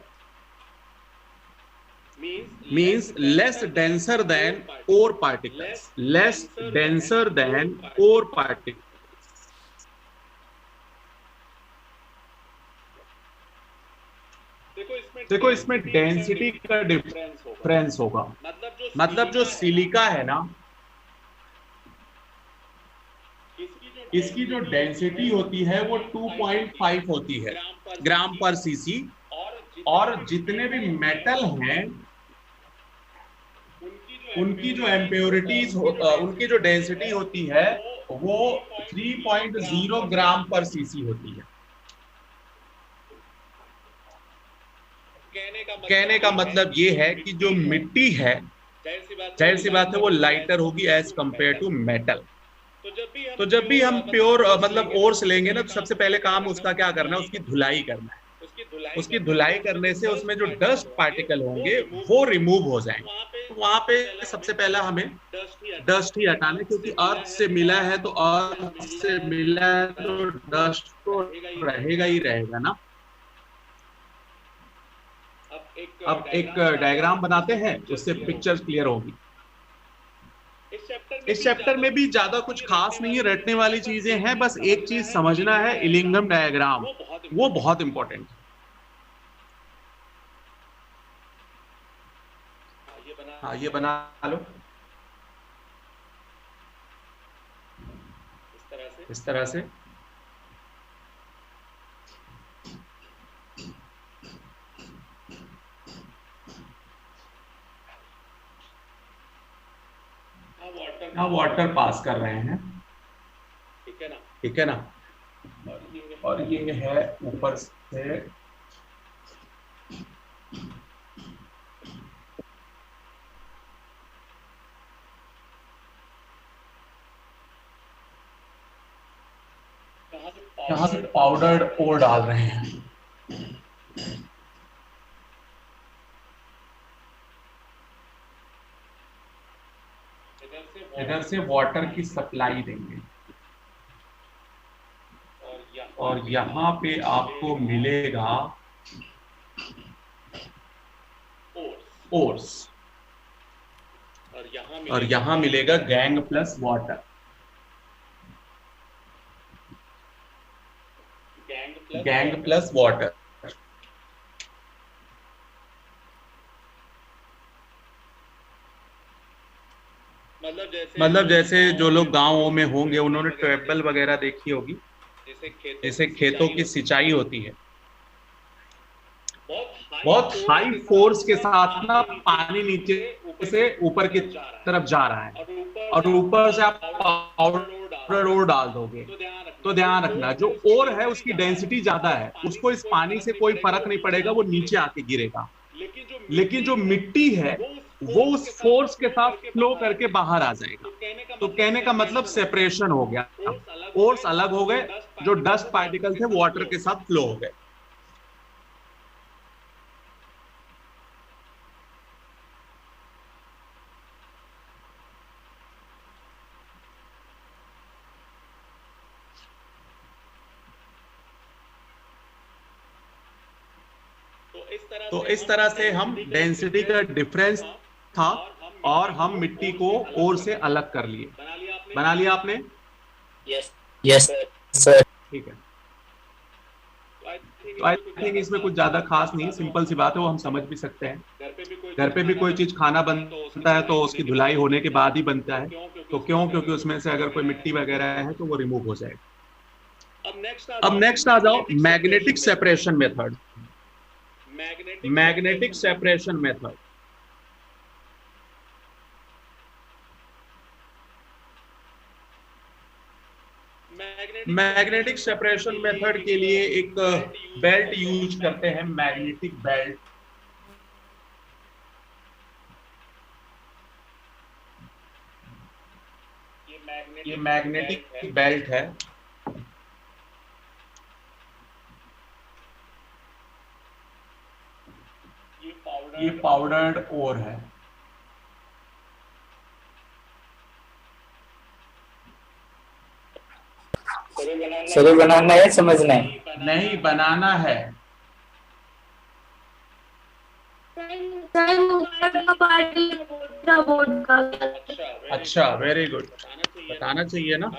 means less denser than ore particles, less denser than ore particles. देखो इसमें डेंसिटी का डिफरेंस होगा। मतलब जो सिलिका है ना, इसकी जो डेंसिटी होती है वो 2.5 होती है ग्राम पर सीसी, और जितने भी मेटल हैं उनकी जो इम्प्योरिटीज उनकी जो डेंसिटी होती है वो 3.0 ग्राम पर सीसी होती है। कहने का मतलब ये है कि जो मिट्टी है, जाहिर सी बात है वो लाइटर होगी एज कंपेयर टू मेटल। तो जब भी हम प्योर मतलब ओर्स लेंगे ना, तो सबसे पहले काम उसका क्या करना है, उसकी धुलाई करना है। उसकी धुलाई करने से उसमें जो डस्ट पार्टिकल होंगे वो रिमूव हो जाएंगे। तो वहां पे सबसे पहला हमें डस्ट ही हटाना है, क्योंकि अर्थ से मिला है तो अर्थ से मिला है तो डस्ट तो रहेगा ही रहेगा ना। अब एक डायग्राम बनाते हैं, उससे पिक्चर क्लियर होगी। इस चैप्टर में भी ज्यादा कुछ खास नहीं है, रटने वाली चीजें हैं, बस एक चीज समझना है, इलिंगम डायग्राम वो बहुत इंपॉर्टेंट है। हाँ ये बना लो इस तरह से। हाँ वाटर पास कर रहे हैं, ठीक है ना। और ये है ऊपर से यहाँ से पाउडर्ड ओर डाल रहे हैं। इधर से वाटर की सप्लाई देंगे। और यहाँ पे आपको मिलेगा ओर्स, और यहाँ मिलेगा gang plus water. Gang plus water मतलब जैसे जो लोग गांवों में होंगे उन्होंने ट्यूबवेल वगैरह देखी होगी, जैसे खेतों की सिंचाई होती है, बहुत हाई फोर्स के साथ ना पानी नीचे से ऊपर की तरफ जा रहा है और ऊपर से आप पाउडर ओर डाल दोगे तो ध्यान रखना जो ओर है उसकी डेंसिटी ज्यादा है, उसको इस पानी से कोई फर्क नहीं पड़ेगा, वो नीचे आके गिरेगा। लेकिन जो मिट्टी है वो उस फोर्स के साथ फ्लो करके बाहर आ जाएगा। तो कहने का मतलब सेपरेशन हो गया, ओर्स अलग हो गए, जो डस्ट पार्टिकल थे वाटर के साथ फ्लो हो गए। तो इस तरह से हम डेंसिटी का डिफरेंस था और हम मिट्टी को ओर से अलग कर लिए। बना लिया आपने? Yes sir. ठीक है, तो आई थिंक इसमें कुछ ज्यादा खास नहीं, सिंपल सी बात है, वो हम समझ भी सकते हैं। घर पे भी कोई चीज खाना बनता है तो उसकी धुलाई होने के बाद ही बनता है, तो क्यों? क्योंकि उसमें से अगर कोई मिट्टी वगैरह है तो वो रिमूव हो जाएगा। अब नेक्स्ट आ जाओ magnetic separation method. Magnetic separation method magnetic separation method के लिए एक बेल्ट यूज करते हैं, मैग्नेटिक बेल्ट। ये मैग्नेटिक बेल्ट है। ये पाउडर्ड ओर है। सर बनाना है, समझना है? नहीं, बनाना है। अच्छा, वेरी गुड, बताना चाहिए ना।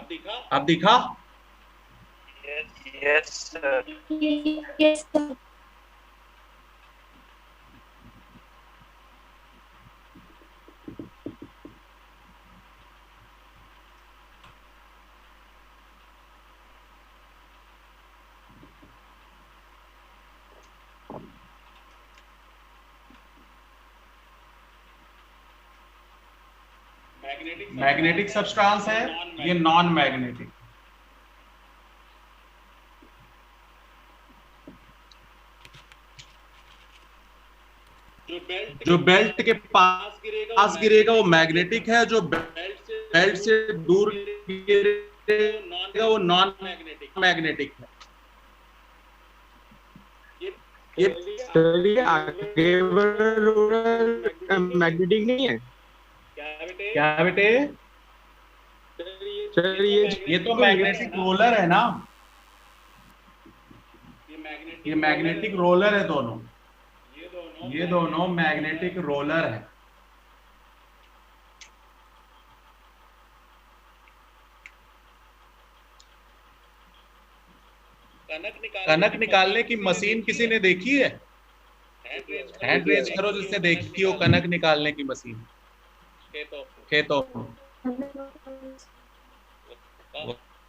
अब दिखा? Yes sir. मैग्नेटिक सब्सटेंस है, ये नॉन मैग्नेटिक। जो बेल्ट के पास गिरेगा वो मैग्नेटिक है, जो बेल्ट से दूर गिरेगा वो नॉन मैग्नेटिक है। ये आगे मैग्नेटिक नहीं है क्या बेटे? ये तो मैग्नेटिक रोलर है ना, ये मैग्नेटिक रोलर है दोनों, ये दोनों मैग्नेटिक रोलर है। कनक निकालने की मशीन किसी ने देखी है? हैंड रेज करो जिससे देखी हो कनक निकालने की मशीन। खेतों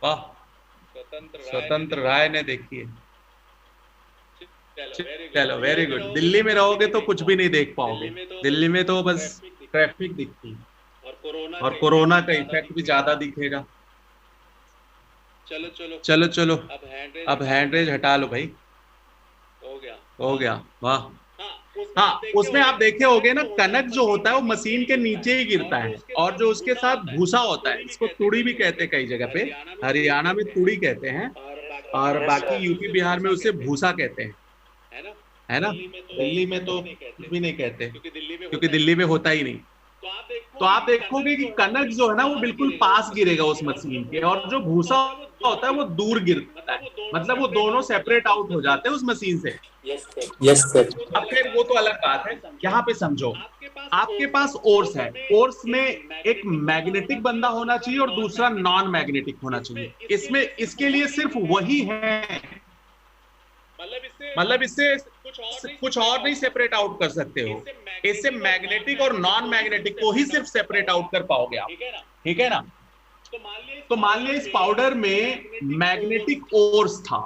वाह, स्वतंत्र राय ने देखी है। चलो वेरी गुड। दिल्ली में रहोगे तो कुछ भी नहीं देख पाओगे, दिल्ली में तो बस ट्रैफिक दिखती है और कोरोना का इफेक्ट भी ज्यादा दिखेगा। चलो अब हैंड रेज हटा लो भाई। हो गया वाह। हाँ, उसमें आप देखे होगे ना, कनक जो होता है वो मशीन के नीचे ही गिरता है और जो उसके साथ भूसा होता है, इसको तुड़ी भी कहते हैं कई जगह पे, हरियाणा में तुड़ी कहते हैं और बाकी यूपी बिहार में उसे भूसा कहते हैं, है ना। दिल्ली में तो कुछ भी नहीं कहते क्योंकि दिल्ली में होता ही नहीं। तो आप देखोगे कि कनक जो है ना वो बिल्कुल पास गिरेगा उस मशीन के, और जो भूसा होता है वो दूर गिरता है। मतलब वो दोनों सेपरेट आउट हो जाते हैं उस मशीन से। Yes sir. अब फिर वो तो अलग बात है, यहाँ पे समझो आपके पास ओर्स है, ओर्स में एक मैग्नेटिक बंदा होना चाहिए और दूसरा नॉन मैग्नेटिक होना चाहिए। इसमें इसके लिए सिर्फ वही है, मतलब इससे कुछ और नहीं सेपरेट आउट कर सकते हो। इससे मैग्नेटिक और नॉन मैग्नेटिक को ही सिर्फ सेपरेट आउट कर पाओगे आप, ठीक है ना। तो मान लिया इस पाउडर में मैग्नेटिक ओर्स था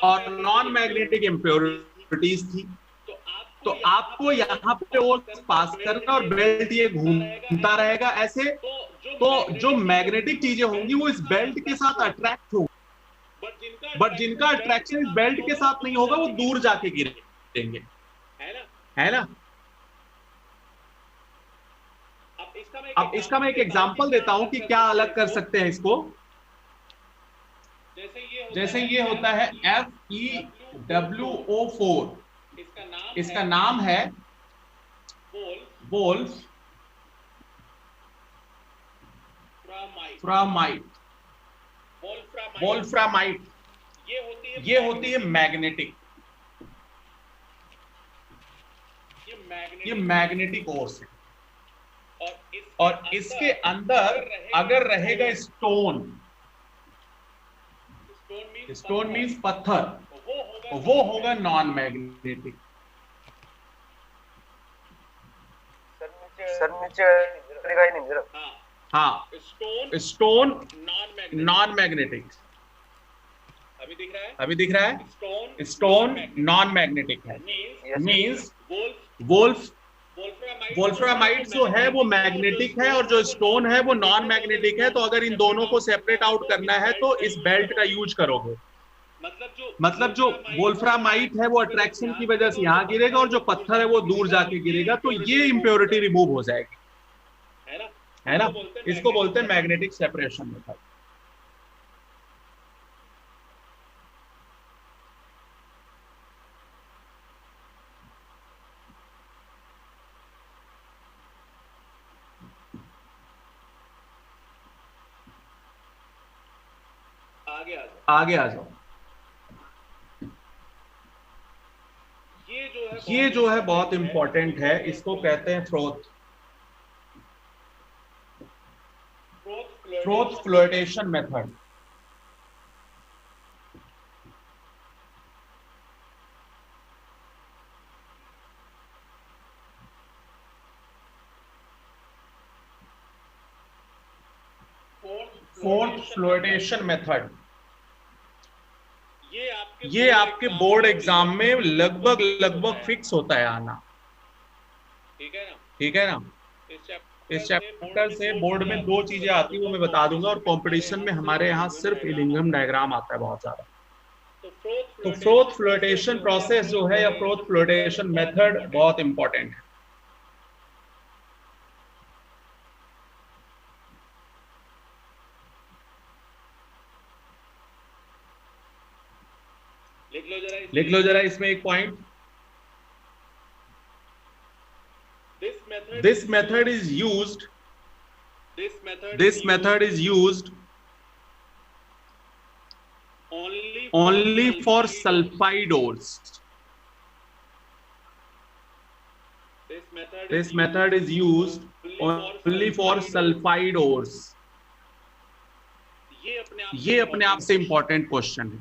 और नॉन मैग्नेटिक इम्प्योरिटीज थी, तो आपको यहाँ पे ओर्स पास करना और बेल्ट ये घूमता रहेगा ऐसे। तो जो मैग्नेटिक चीजें होंगी वो इस बेल्ट के साथ अट्रैक्ट होंगी, बट जिनका अट्रैक्शन इस बेल्ट के साथ नहीं होगा वो दूर जाके गिरेंगे, है ना। अब इसका मैं एक एग्जांपल देता हूं कि क्या अलग कर सकते हैं इसको। जैसे ये होता है FeWO4, इसका नाम है वोल्फ्रामाइट। ये होती है मैग्नेटिक, ये मैग्नेटिक ओर्स है। और इसके अंदर अगर रहेगा स्टोन, स्टोन मीन्स पत्थर, वो होगा नॉन मैग्नेटिक। सर नीचे दिखाई नहीं दे रहा। हाँ, स्टोन नॉन मैग्नेटिक, अभी दिख रहा है स्टोन नॉन मैग्नेटिक है। मीन्स वोल्फ्रामाइट जो है वो मैग्नेटिक है और जो स्टोन है वो नॉन मैग्नेटिक है। तो अगर इन दोनों को सेपरेट आउट करना है तो इस बेल्ट का यूज करोगे। मतलब जो वोल्फ्रामाइट है वो अट्रैक्शन की वजह से यहाँ गिरेगा और जो पत्थर है वो दूर जाके गिरेगा, तो ये इम्प्योरिटी रिमूव हो जाएगी, है ना। इसको बोलते हैं मैग्नेटिक सेपरेशन मेथड। आगे आ जाओ। ये जो है बहुत इंपॉर्टेंट है, इसको कहते हैं froth flotation method. Fourth flotation method ये आपके बोर्ड एग्जाम में लगभग फिक्स होता है आना, ठीक है ना। इस चैप्टर से बोर्ड में 2 चीजें आती है वो मैं बता दूंगा, और कंपटीशन में हमारे यहाँ सिर्फ इलिंगम डायग्राम आता है बहुत ज्यादा। तो फ्रोथ फ्लोटेशन प्रोसेस जो है या फ्रोथ फ्लोटेशन मेथड बहुत इंपॉर्टेंट है। लिख लो जरा इसमें एक point. This method is used only for sulfide ores. This method is used only for sulfide ores. ये अपने आप से इंपॉर्टेंट क्वेश्चन है।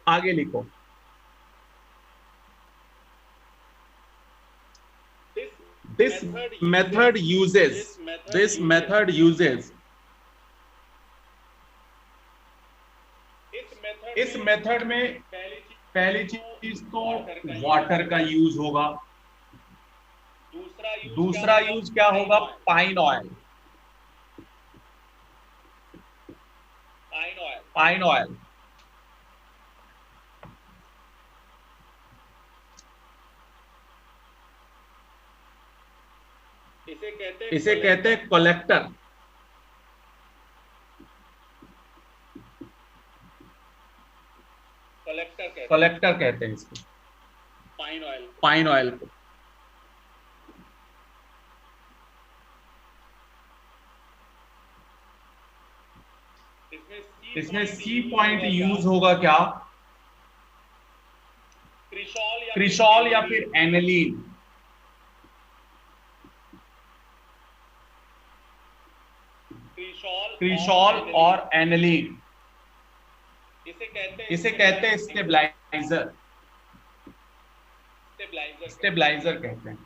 आगे लिखो। This method uses इस मेथड में पहली चीज तो वाटर का यूज होगा। दूसरा यूज क्या होगा? Pine oil. इसे कहते हैं कलेक्टर। कलेक्टर कहते हैं इसको, पाइन ऑयल को। इसमें सी पॉइंट यूज होगा क्या? क्रिशॉल या फिर एनिलीन? क्रिशॉल और एनिलीन, इसे कहते हैं स्टेबलाइजर। स्टेबलाइजर कहते हैं।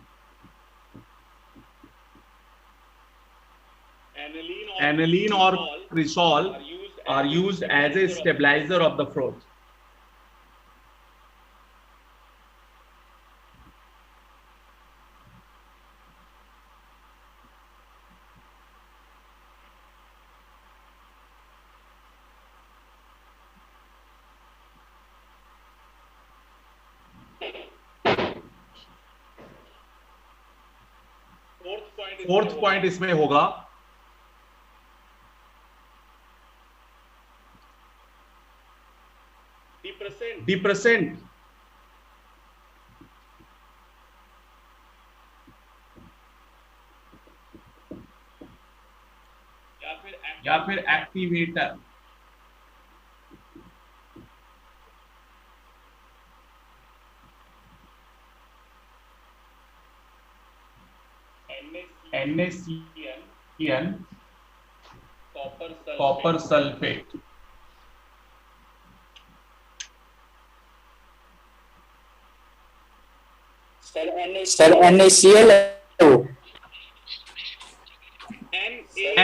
एनिलीन और cresol are used as a stabilizer of the froth. Fourth point इसमें होगा डिप्रेसेंट। या फिर activator. NaCN, copper sulphate. Sir NaCl है वो।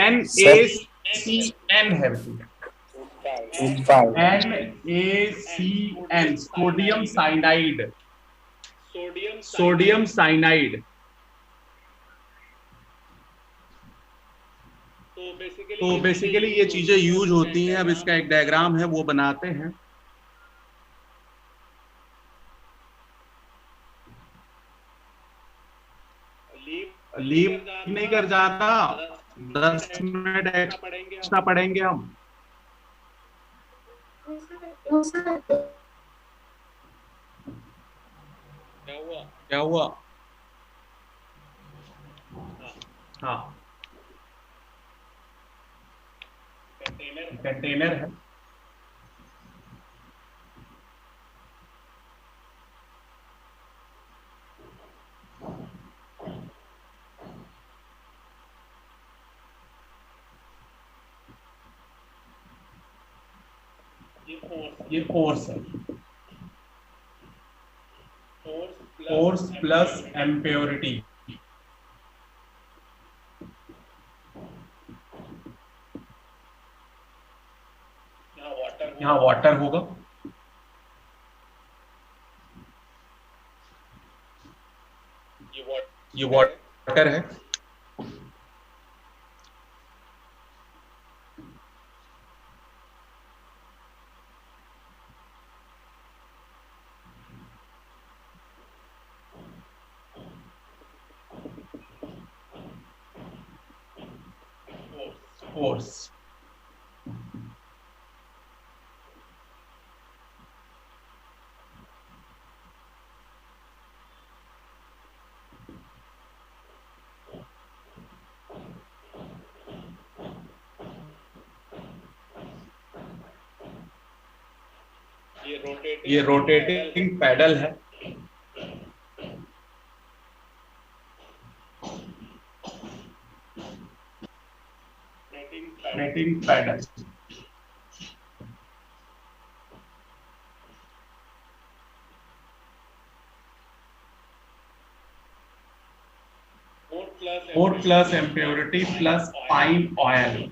NaCN है। NaCN sodium cyanide. Sodium cyanide. तो बेसिकली ये चीजें यूज होती हैं। अब इसका एक डायग्राम है, वो बनाते हैं। लीव नहीं कर जाता, 10 मिनट एक्स्ट्रा पढ़ेंगे हम। क्या हुआ? हाँ, कंटेनर है। ये फोर्स है। Force plus impurity. यहाँ वाटर होगा। ये वाटर है। फोर्स। ये रोटेटिंग पैडल है। Rotating paddle. Four plus impurity plus fine oil.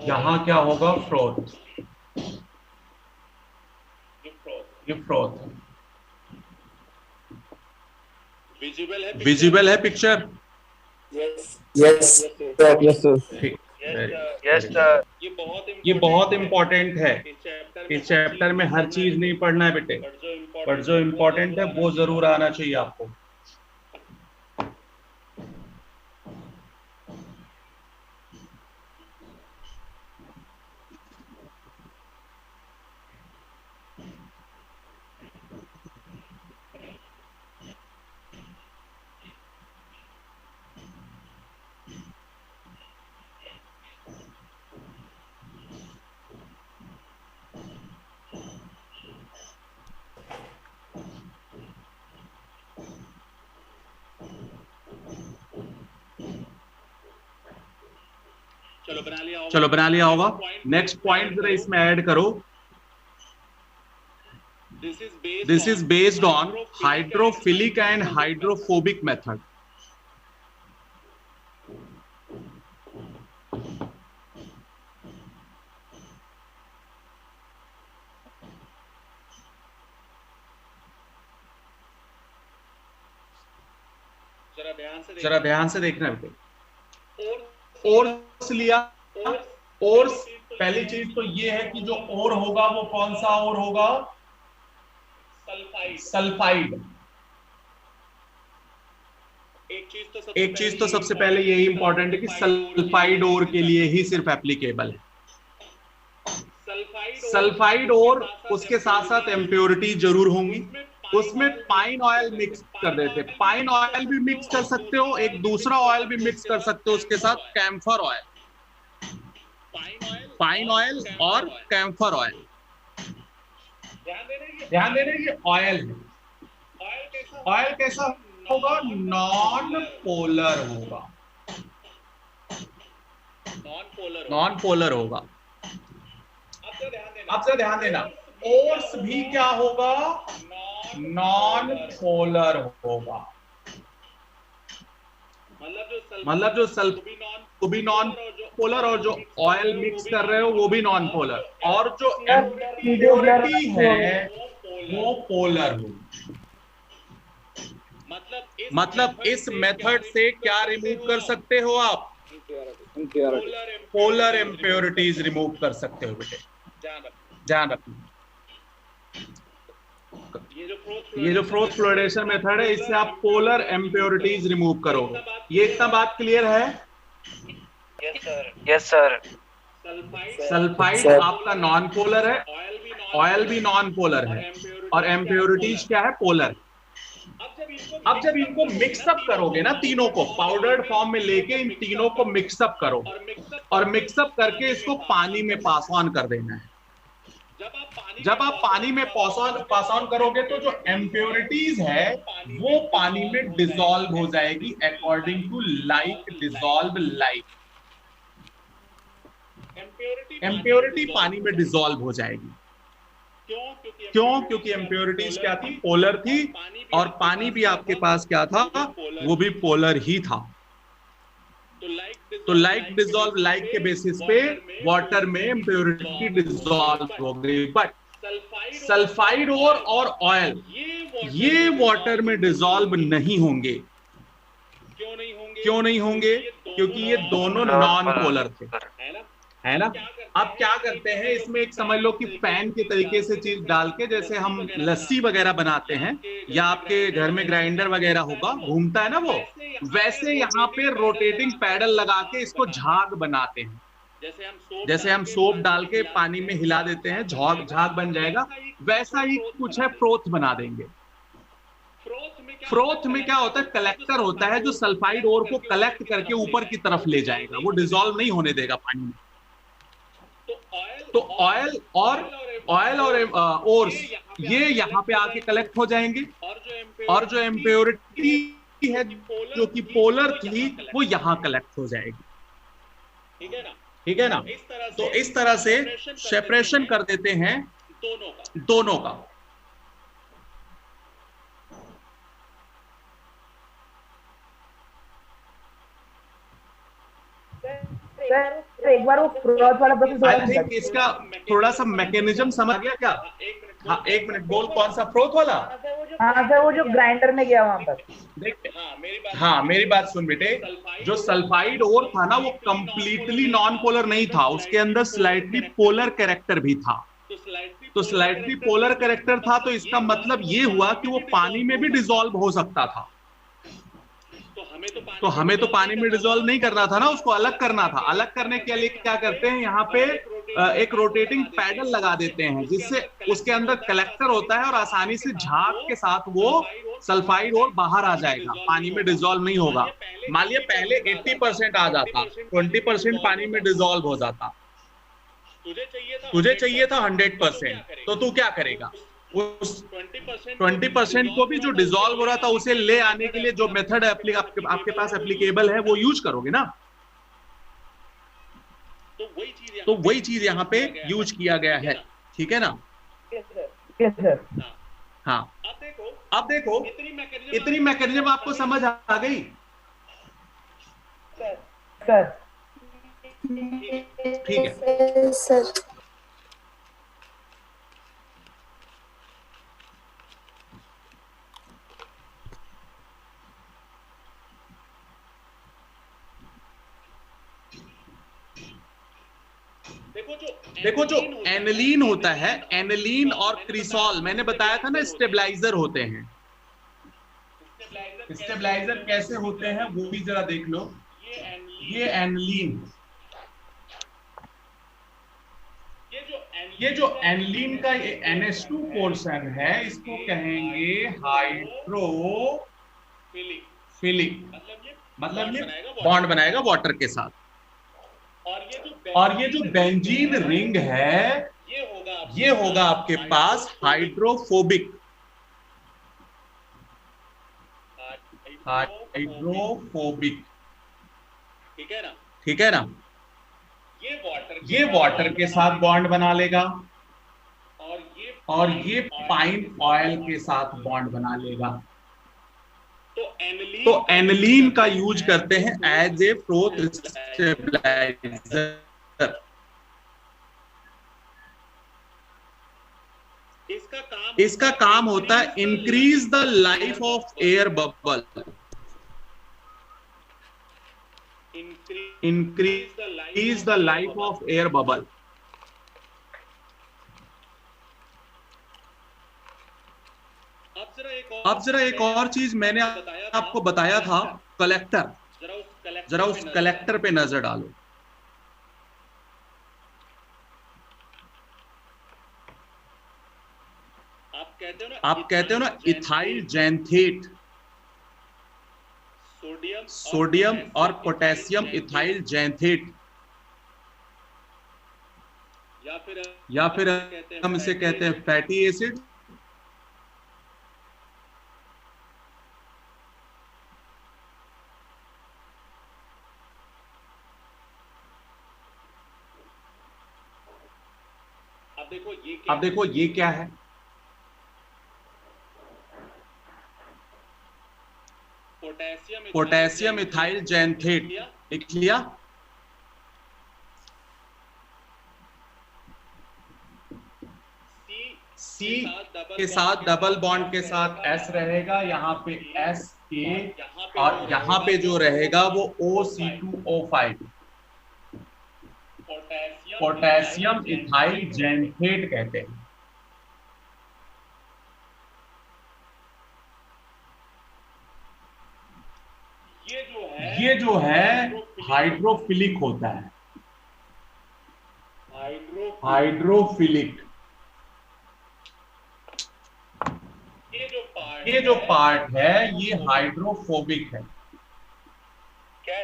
यहाँ क्या होगा? फ्रोथ। ये फ्रोथ विजिबल है पिक्चर? Yes sir. ठीक। ये बहुत इम्पोर्टेंट है। इस चैप्टर में हर चीज नहीं पढ़ना है बेटे, पर जो इम्पोर्टेंट है वो जरूर आना चाहिए आपको। चलो बना लिया होगा। नेक्स्ट पॉइंट जरा इसमें ऐड करो। This is based on hydrophilic and hydrophobic method. जरा ध्यान से देखना बेटे। ओर्स लिया। ओर्स पहली चीज तो ये है कि जो ओर होगा वो कौन सा ओर होगा? सल्फाइड। एक चीज तो सबसे पहले यही इंपॉर्टेंट है कि सल्फाइड ओर के लिए ही सिर्फ एप्लीकेबल है। सल्फाइड ओर, उसके साथ साथ इम्प्योरिटी जरूर होंगी। उसमें पाइन ऑयल मिक्स कर देते। पाइन ऑयल भी मिक्स कर सकते हो, एक दूसरा ऑयल भी मिक्स कर सकते हो उसके साथ, कैम्फर ऑयल। पाइन ऑयल और कैम्फर ऑयल। ध्यान देना ये ऑयल है। ऑयल कैसा होगा? नॉन पोलर होगा। नॉन पोलर होगा। अब से ध्यान देना, ओर्स भी क्या होगा? नॉन पोलर होगा। मतलब जो वो भी नॉन पोलर, और जो ऑयल मिक्स कर रहे हो वो भी नॉन पोलर, और जो इम्प्योरिटी है वो पोलर होगी। मतलब इस मेथड से क्या रिमूव कर सकते हो आप? पोलर इम्प्योरिटीज रिमूव कर सकते हो बेटे, ध्यान रखना। ये जो फ्रोथ फ्लोरेशन मेथड है, इससे आप पोलर इम्प्योरिटीज रिमूव करोगे। ये इतना बात क्लियर है? Yes sir. सल्फाइड आपका नॉन पोलर है, ऑयल भी नॉन पोलर है, और इम्प्योरिटीज क्या है? पोलर। अब जब इनको मिक्सअप करोगे ना, तीनों को पाउडर्ड फॉर्म में लेके इन तीनों को मिक्सअप करो, और मिक्सअप करके इसको पानी में पास ऑन कर देना है। जब आप पानी में पास ऑन करोगे तो जो इम्प्योरिटीज है वो पानी में डिसॉल्व हो जाएगी, according to like dissolve like. Impurity पानी में डिसॉल्व हो जाएगी। क्यों? क्योंकि इम्प्योरिटीज क्या थी? पोलर थी, और पानी भी आपके पास क्या था? वो भी पोलर ही था। तो लाइक डिसॉल्व लाइक के बेसिस पे वाटर में इम्प्योरिटी डिसॉल्व हो गई। बट सल्फाइड ओर और ऑयल ये वाटर में डिसॉल्व नहीं होंगे। क्यों नहीं होंगे? क्योंकि ये दोनों नॉन पोलर थे, है ना। अब क्या करते हैं, इसमें एक समझ लो कि पैन के तरीके से चीज डाल के, जैसे हम लस्सी वगैरह बनाते हैं या आपके घर में ग्राइंडर वगैरह होगा, घूमता है ना वो, वैसे यहाँ पे रोटेटिंग पैडल लगा के इसको झाग बनाते हैं। जैसे हम सोप डाल के पानी में हिला देते हैं, झाग बन जाएगा, वैसा ही कुछ है, फ्रोथ बना देंगे। फ्रोथ में क्या होता है? कलेक्टर होता है जो सल्फाइड ओर को कलेक्ट करके ऊपर की तरफ ले जाएगा, वो डिसॉल्व नहीं होने देगा पानी में। तो ऑयल और ओर्स ये यहाँ पे आके कलेक्ट हो जाएंगे, और जो इम्प्योरिटी है जो कि पोलर थी वो यहाँ कलेक्ट हो जाएगी। ठीक है ना। तो इस तरह से सेपरेशन कर देते हैं दोनों का। एक बार वो फ्रोथ वाला प्रोसेस, आई थिंक इसका थोड़ा सा मैकेनिज्म समझ गया क्या? हाँ, एक मिनट बोल, कौन सा फ्रोथ वाला? हाँ सर, वो जो ग्राइंडर में गया वहां पर। देख, हाँ मेरी बात सुन बेटे, जो सल्फाइड ओर था ना वो कंप्लीटली नॉन पोलर नहीं था, उसके अंदर स्लाइटली पोलर कैरेक्टर भी था। तो स्लाइटली पोलर कैरेक्टर था, तो इसका मतलब ये हुआ कि वो पानी में भी डिसॉल्व हो सकता था। तो हमें तो पानी में डिसॉल्व नहीं करना था ना, उसको अलग करना था। अलग करने के लिए क्या करते हैं, यहाँ पे एक रोटेटिंग पैडल लगा देते हैं, जिससे उसके अंदर कलेक्टर होता है और आसानी से झाग के साथ वो सल्फाइड और बाहर आ जाएगा, पानी में डिसॉल्व नहीं होगा। मान लिया पहले 80% आ जाता, 20% पानी में डिसॉल्व हो जाता, तुझे चाहिए था 100%, तो तू क्या करेगा? उस 20% को भी जो डिसॉल्व हो रहा था उसे ले आने के लिए जो मेथड आपके पास एप्लीकेबल है वो यूज करोगे ना। तो वही चीज यहाँ पे यूज किया गया है, ठीक है ना। Yes sir. हाँ, अब देखो इतनी मैकेनिज्म आपको समझ आ गई। सर ठीक है, सर देखो जो एनिलीन होता है, एनिलीन और क्रिसॉल मैंने बताया था ना स्टेबलाइजर होते हैं। स्टेबलाइजर कैसे होते हैं वो भी जरा देख लो। ये एनिलीन, ये जो एनिलीन का ये NH2 पोर्शन है इसको कहेंगे हाइड्रोफिलिक, मतलब ये बॉन्ड बनाएगा वाटर के साथ। और ये जो बेंजीन रिंग है ये होगा आपके पास हाइड्रोफोबिक, ठीक है ना। ये वाटर के साथ बॉन्ड बना लेगा और ये पाइन ऑयल के साथ बॉन्ड बना लेगा। तो एनिलीन का यूज करते हैं एज ए फ्लोथ स्टेबलाइजर। इसका काम होता है increase the life of air bubble, increase the life of air bubble. अब जरा एक और चीज मैंने आपको बताया था, कलेक्टर। जरा उस कलेक्टर पे नजर डालो। आप कहते हो ना इथाइल जैंथेट, सोडियम और पोटेशियम इथाइल जैंथेट, या फिर हम इसे कहते हैं फैटी एसिड। अब देखो ये क्या है, पोटेशियम इथाइल जैंथेट, लिख लिया। सी के साथ डबल बॉन्ड के साथ S रहेगा, यहाँ पे SK और यहाँ पे जो रहेगा वो OC2O5, पोटेशियम इथाइल जैंथेट कहते हैं। ये जो है हाइड्रोफिलिक होता है, हाइड्रोफिलिक। ये जो पार्ट है ये हाइड्रोफोबिक है। क्या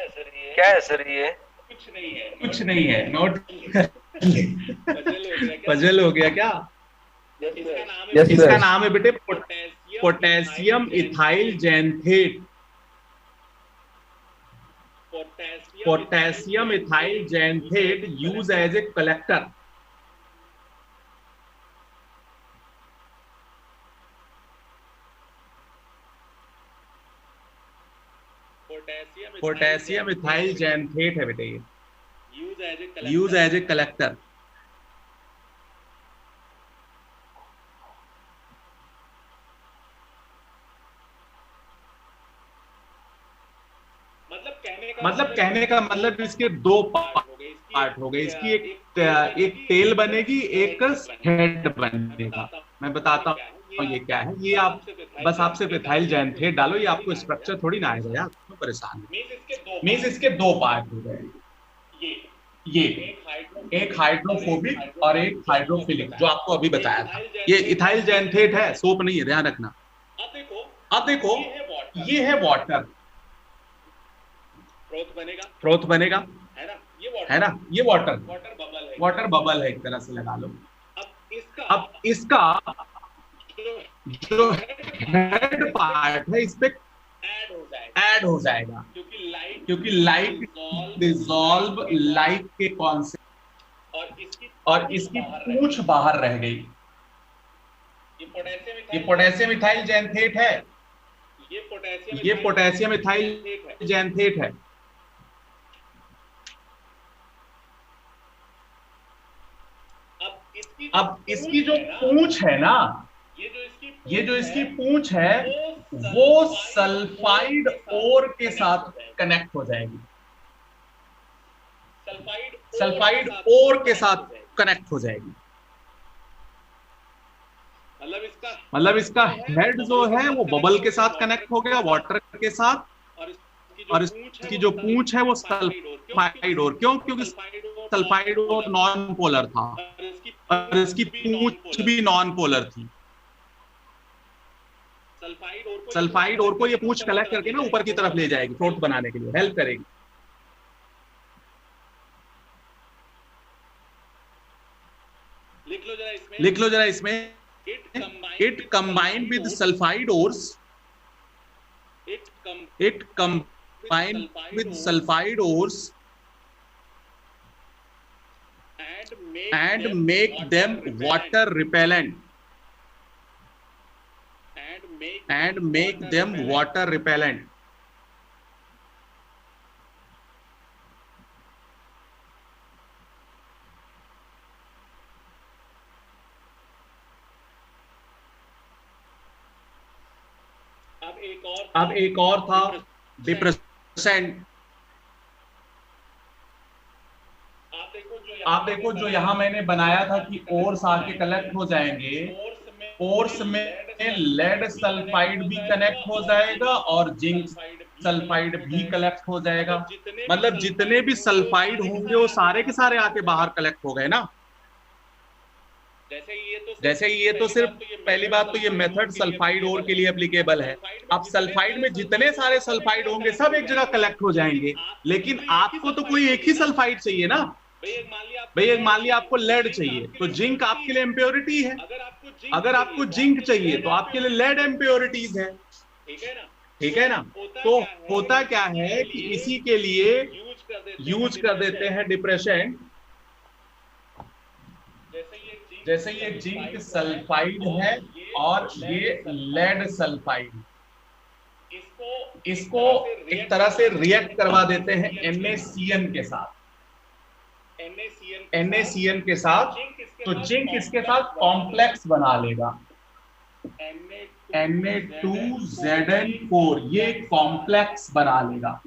है सर ये? कुछ नहीं है, नोट पजल हो गया क्या? इसका नाम है बेटे potassium ethyl xanthate, potassium ethyl xanthate use as a collector. Potassium ethyl xanthate है बेटे ये, यूज एज ए कलेक्टर। मतलब कहने का मतलब इसके दो पार्ट हो गए। इसकी एक टेल बनेगी, एक हेड बनेगा। मैं बताता हूँ ये क्या है। ये आप बस आपसे इथाइल जैंथेट डालो, ये आपको स्ट्रक्चर थोड़ी ना आएगा यार, क्यों परेशान है। मींस इसके दो पार्ट हो गए, ये एक हाइड्रोफोबिक और एक हाइड्रोफिलिक, जो आपको अभी बताया था। ये इथाइल जैंथेट है, सोप नहीं है, ध्यान रखना। अब देखो ये है वाटर, फ्रोथ बनेगा है ना, ये वाटर बबल है, एक तरह से लगा लो। अब इसका जो हेड पार्ट है इस पे ऐड हो जाएगा, क्योंकि लाइट डिसॉल्व लाइट के कॉन्सेप्ट और इसकी पूंछ बाहर रह गई। ये पोटेशियम इथाइल जैंथेट है, ये पोटेशियम इथाइल जैंथेट है। अब इसकी जो पूंछ है ना, ये जो इसकी पूंछ है वो सल्फाइड ओर के साथ कनेक्ट हो जाएगी, सल्फाइड ओर के साथ कनेक्ट हो जाएगी। मतलब इसका हेड जो है वो बबल के साथ कनेक्ट हो गया, वाटर के साथ, और इसकी जो पूंछ है वो सल्फाइड ओर। क्यों? क्योंकि सल्फाइड ओर नॉन पोलर था और इसकी पूंछ भी नॉन पोलर थी। सल्फाइड ओर को ये पूंछ कलेक्ट करके ना ऊपर की तरफ ले जाएगी, फ्लोट बनाने के लिए हेल्प करेगी। लिख लो जरा इसमें, it combine with sulphide ores, it combine with sulphide ores and make them water repellent, and make them water repellent. अब एक और था डिप्रेसेंट। आप देखो जो यहाँ मैंने बनाया था कि ओर्स आके कलेक्ट हो जाएंगे, ओर्स में लेड सल्फाइड भी कनेक्ट हो जाएगा और जिंक सल्फाइड भी कलेक्ट हो जाएगा। मतलब जितने भी सल्फाइड होंगे वो सारे के सारे आके बाहर कलेक्ट हो गए ना। जैसे ये तो सिर्फ पहली बात तो ये मेथड सल्फाइड ओर के लिए एप्लीकेबल है। अब सल्फाइड में जितने सारे सल्फाइड होंगे सब एक जगह कलेक्ट हो जाएंगे, लेकिन आपको तो कोई एक ही सल्फाइड चाहिए ना। भाई एक मान लिया आपको लेड चाहिए तो जिंक आपके लिए इम्प्योरिटी है। अगर आपको जिंक चाहिए तो आपके लिए लेड इम्प्योरिटीज है, ठीक है ना। तो होता क्या है कि इसी के लिए यूज कर देते हैं डिप्रेसेंट। जैसे ये जिंक सल्फाइड है और ये लेड सल्फाइड, इसको एक तरह से रिएक्ट करवा देते हैं NaCN के साथ, NaCN के साथ। तो जिंक इसके साथ कॉम्प्लेक्स बना लेगा Na2Zn4, ये कॉम्प्लेक्स बना लेगा।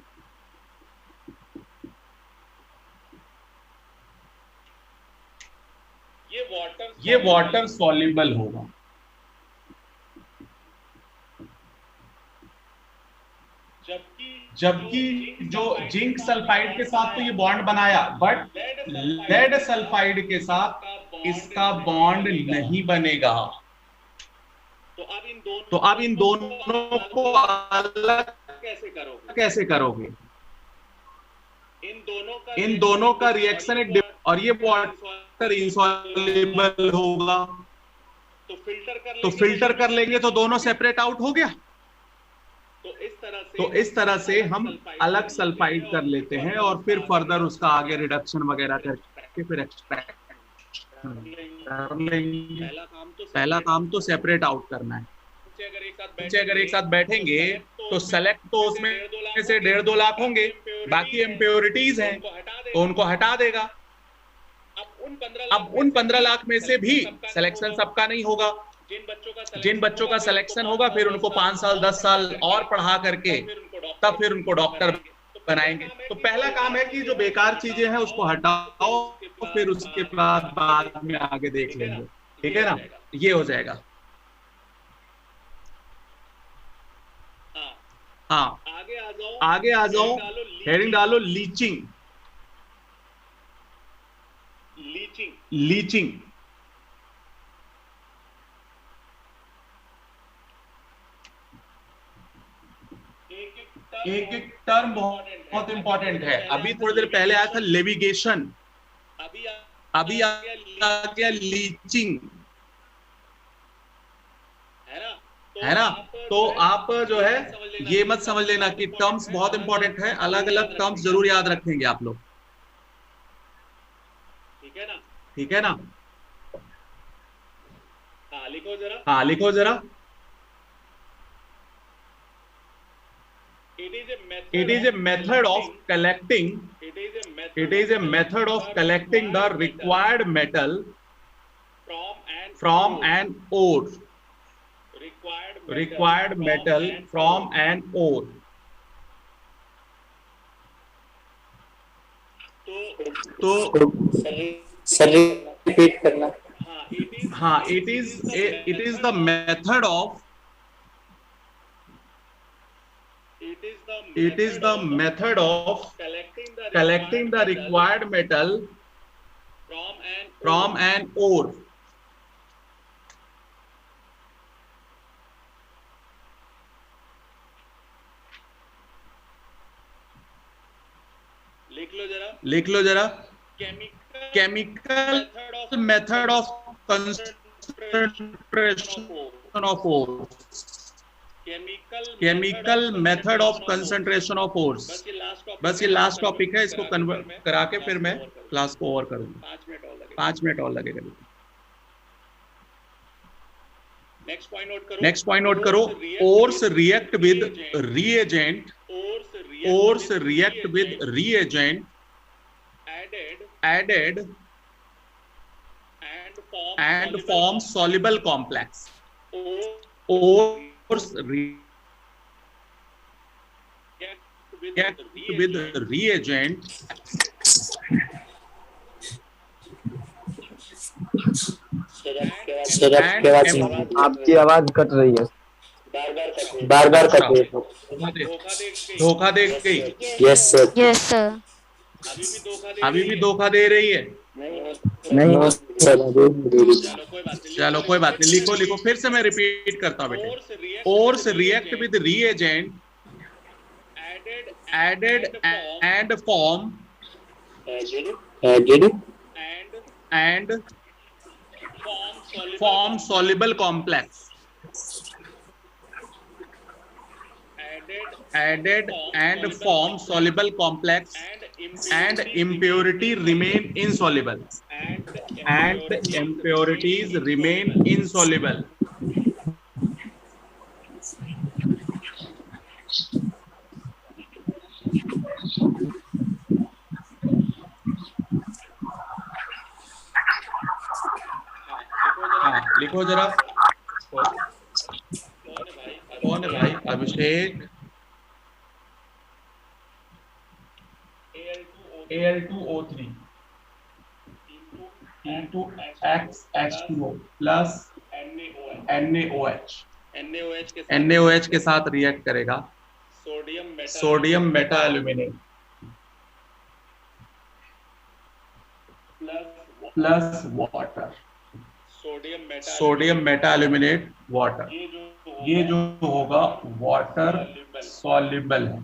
ये वाटर सॉल्युबल होगा। जबकि जो जिंक सल्फाइड के साथ तो ये बॉन्ड बनाया, बट लेड सल्फाइड के साथ इसका बॉन्ड नहीं बनेगा। तो अब इन दोनों को अलग कैसे करोगे? इन दोनों का रिएक्शन एक, और ये वाटर इनसॉल्युबल होगा तो फिल्टर कर लेंगे तो दोनों सेपरेट आउट हो गया। तो इस तरह से हम अलग सल्फाइड कर लेते हैं और फिर फर्दर उसका आगे रिडक्शन वगैरह करके फिर एक्सट्रैक्ट कर लेंगे। पहला काम तो सेपरेट आउट करना है। अगर एक साथ बैठेंगे तो सेलेक्ट तो उसमें से 1.5-2 लाख होंगे, बाकी इम्प्योरिटीज हैं तो उनको हटा देगा। अब उन 15 लाख में से भी सिलेक्शन सबका नहीं होगा। जिन बच्चों का सिलेक्शन होगा फिर उनको 5 साल 10 साल और पढ़ा करके तब फिर उनको डॉक्टर बनाएंगे। तो पहला काम है कि जो बेकार चीजें हैं उसको हटाओ, फिर उसके बाद में आगे देख लेंगे, ठीक है ना। ये हो जाएगा। हाँ, आगे आ जाओ। हेडिंग डालो लीचिंग। लीचिंग एक टर्म बहुत इंपॉर्टेंट है। अभी थोड़ी देर पहले आया था लेविगेशन, अभी आ गया लीचिंग, है ना। तो आप जो है ये मत समझ लेना कि टर्म्स बहुत इंपॉर्टेंट है, अलग अलग टर्म्स जरूर याद रखेंगे आप लोग, ठीक है ना? हाँ लिखो जरा। हाँ लिखो जरा। It is a method of collecting. It is a method of collecting the required metal from an ore. Required metal from an ore. तो सर रिपीट करना। हाँ, it is the method of collecting the required metal from an ore. लिख लो जरा। Chemical method of concentration of ores. Chemical method of concentration of ores. बस ये last topic है, इसको कन्वर्ट करा के फिर मैं क्लास को ओवर करूंगा। 5 मिनट और लगेगा। नेक्स्ट पॉइंट नोट करो। Ores react with reagent. Ores react with reagent added and form soluble complex. Ores react with reagent sir आपकी आवाज कट रही है, बार-बार कट रही है। धोखा दे गई। Yes sir. Yes sir. अभी भी धोखा दे रही है? नहीं सर। चलो कोई बात नहीं, लिखो। फिर से मैं रिपीट करता हूँ बेटे। Ores react with reagent added and form soluble complex. Added and form soluble complex and impurity remain insoluble. And impurities remain insoluble. हाँ लिखो जरा। कौन है भाई? अभिषेक। Al2O3 into XH2O plus NaOH। NaOH के साथ रिएक्ट करेगा sodium Meta aluminate plus water. Sodium Meta aluminate water. ये जो होगा वाटर सॉल्युबल है।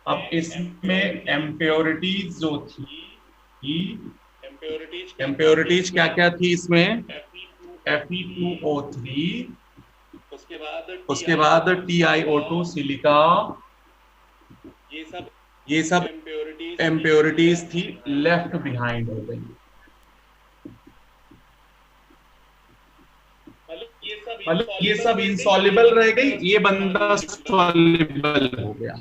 अब इसमें इम्प्योरिटीज जो थी, इम्प्योरिटीज क्या क्या थी इसमें? Fe2O3, उसके बाद TiO2 सिलिका, ये सब इम्प्योरिटीज थी, लेफ्ट बिहाइंड हो गई। मतलब ये सब इनसॉल्युबल रह गई, ये बंदा सॉल्युबल हो गया।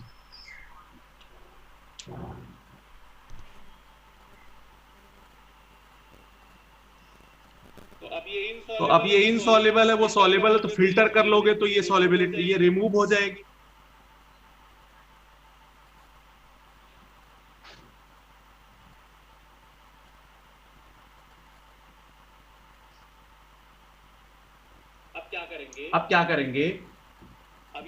तो अब ये इनसॉल्युबल है, वो सॉल्युबल है, तो फिल्टर कर लोगे तो ये सॉल्युबिलिटी ये रिमूव हो जाएगी। अब क्या करेंगे? अब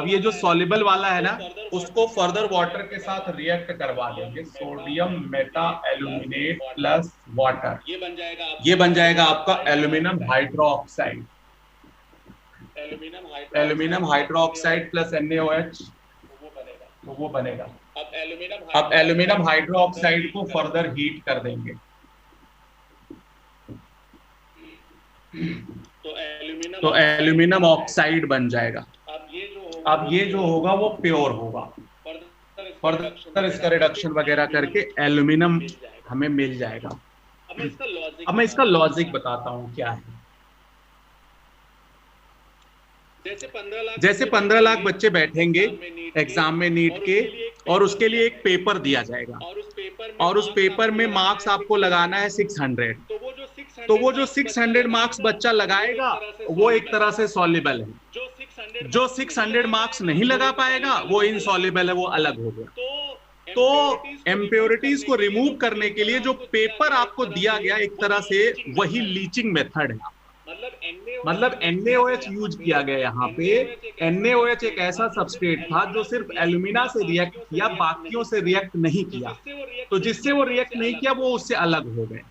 ये जो सॉल्युबल वाला है ना, उसको फर्दर वाटर के साथ रिएक्ट करवा देंगे। Sodium Meta aluminate plus water, ये बन जाएगा आपका aluminium hydroxide. Aluminium hydroxide plus NaOH, तो वो बनेगा। अब एल्यूमिनियम हाइड्रोक्साइड को फर्दर हीट कर देंगे, तो एल्यूमिनियम ऑक्साइड बन जाएगा। अब ये जो होगा वो प्योर होगा। फर्दर इसका रिडक्शन वगैरह करके एल्यूमिनियम हमें मिल जाएगा। अब मैं इसका लॉजिक बताता हूँ क्या है। जैसे 15 लाख बच्चे बैठेंगे एग्जाम में नीट के, और उसके लिए एक पेपर दिया जाएगा, और उस पेपर में मार्क्स आपको लगाना है 600। तो वो जो 600 मार्क्स बच्चा लगाएगा वो एक तरह से सॉल्युबल है। जो 600 मार्क्स नहीं लगा पाएगा वो इनसॉल्युबल है, वो अलग हो गया। तो इम्प्योरिटीज को रिमूव करने के लिए जो पेपर आपको दिया गया एक तरह से वही लीचिंग मेथड है। मतलब NaOH यूज किया गया यहाँ पे। NaOH एक ऐसा सबस्ट्रेट था जो सिर्फ एल्यूमिना से रिएक्ट किया, बाकियों से रिएक्ट नहीं किया। तो जिससे वो रिएक्ट नहीं किया वो उससे अलग हो गए।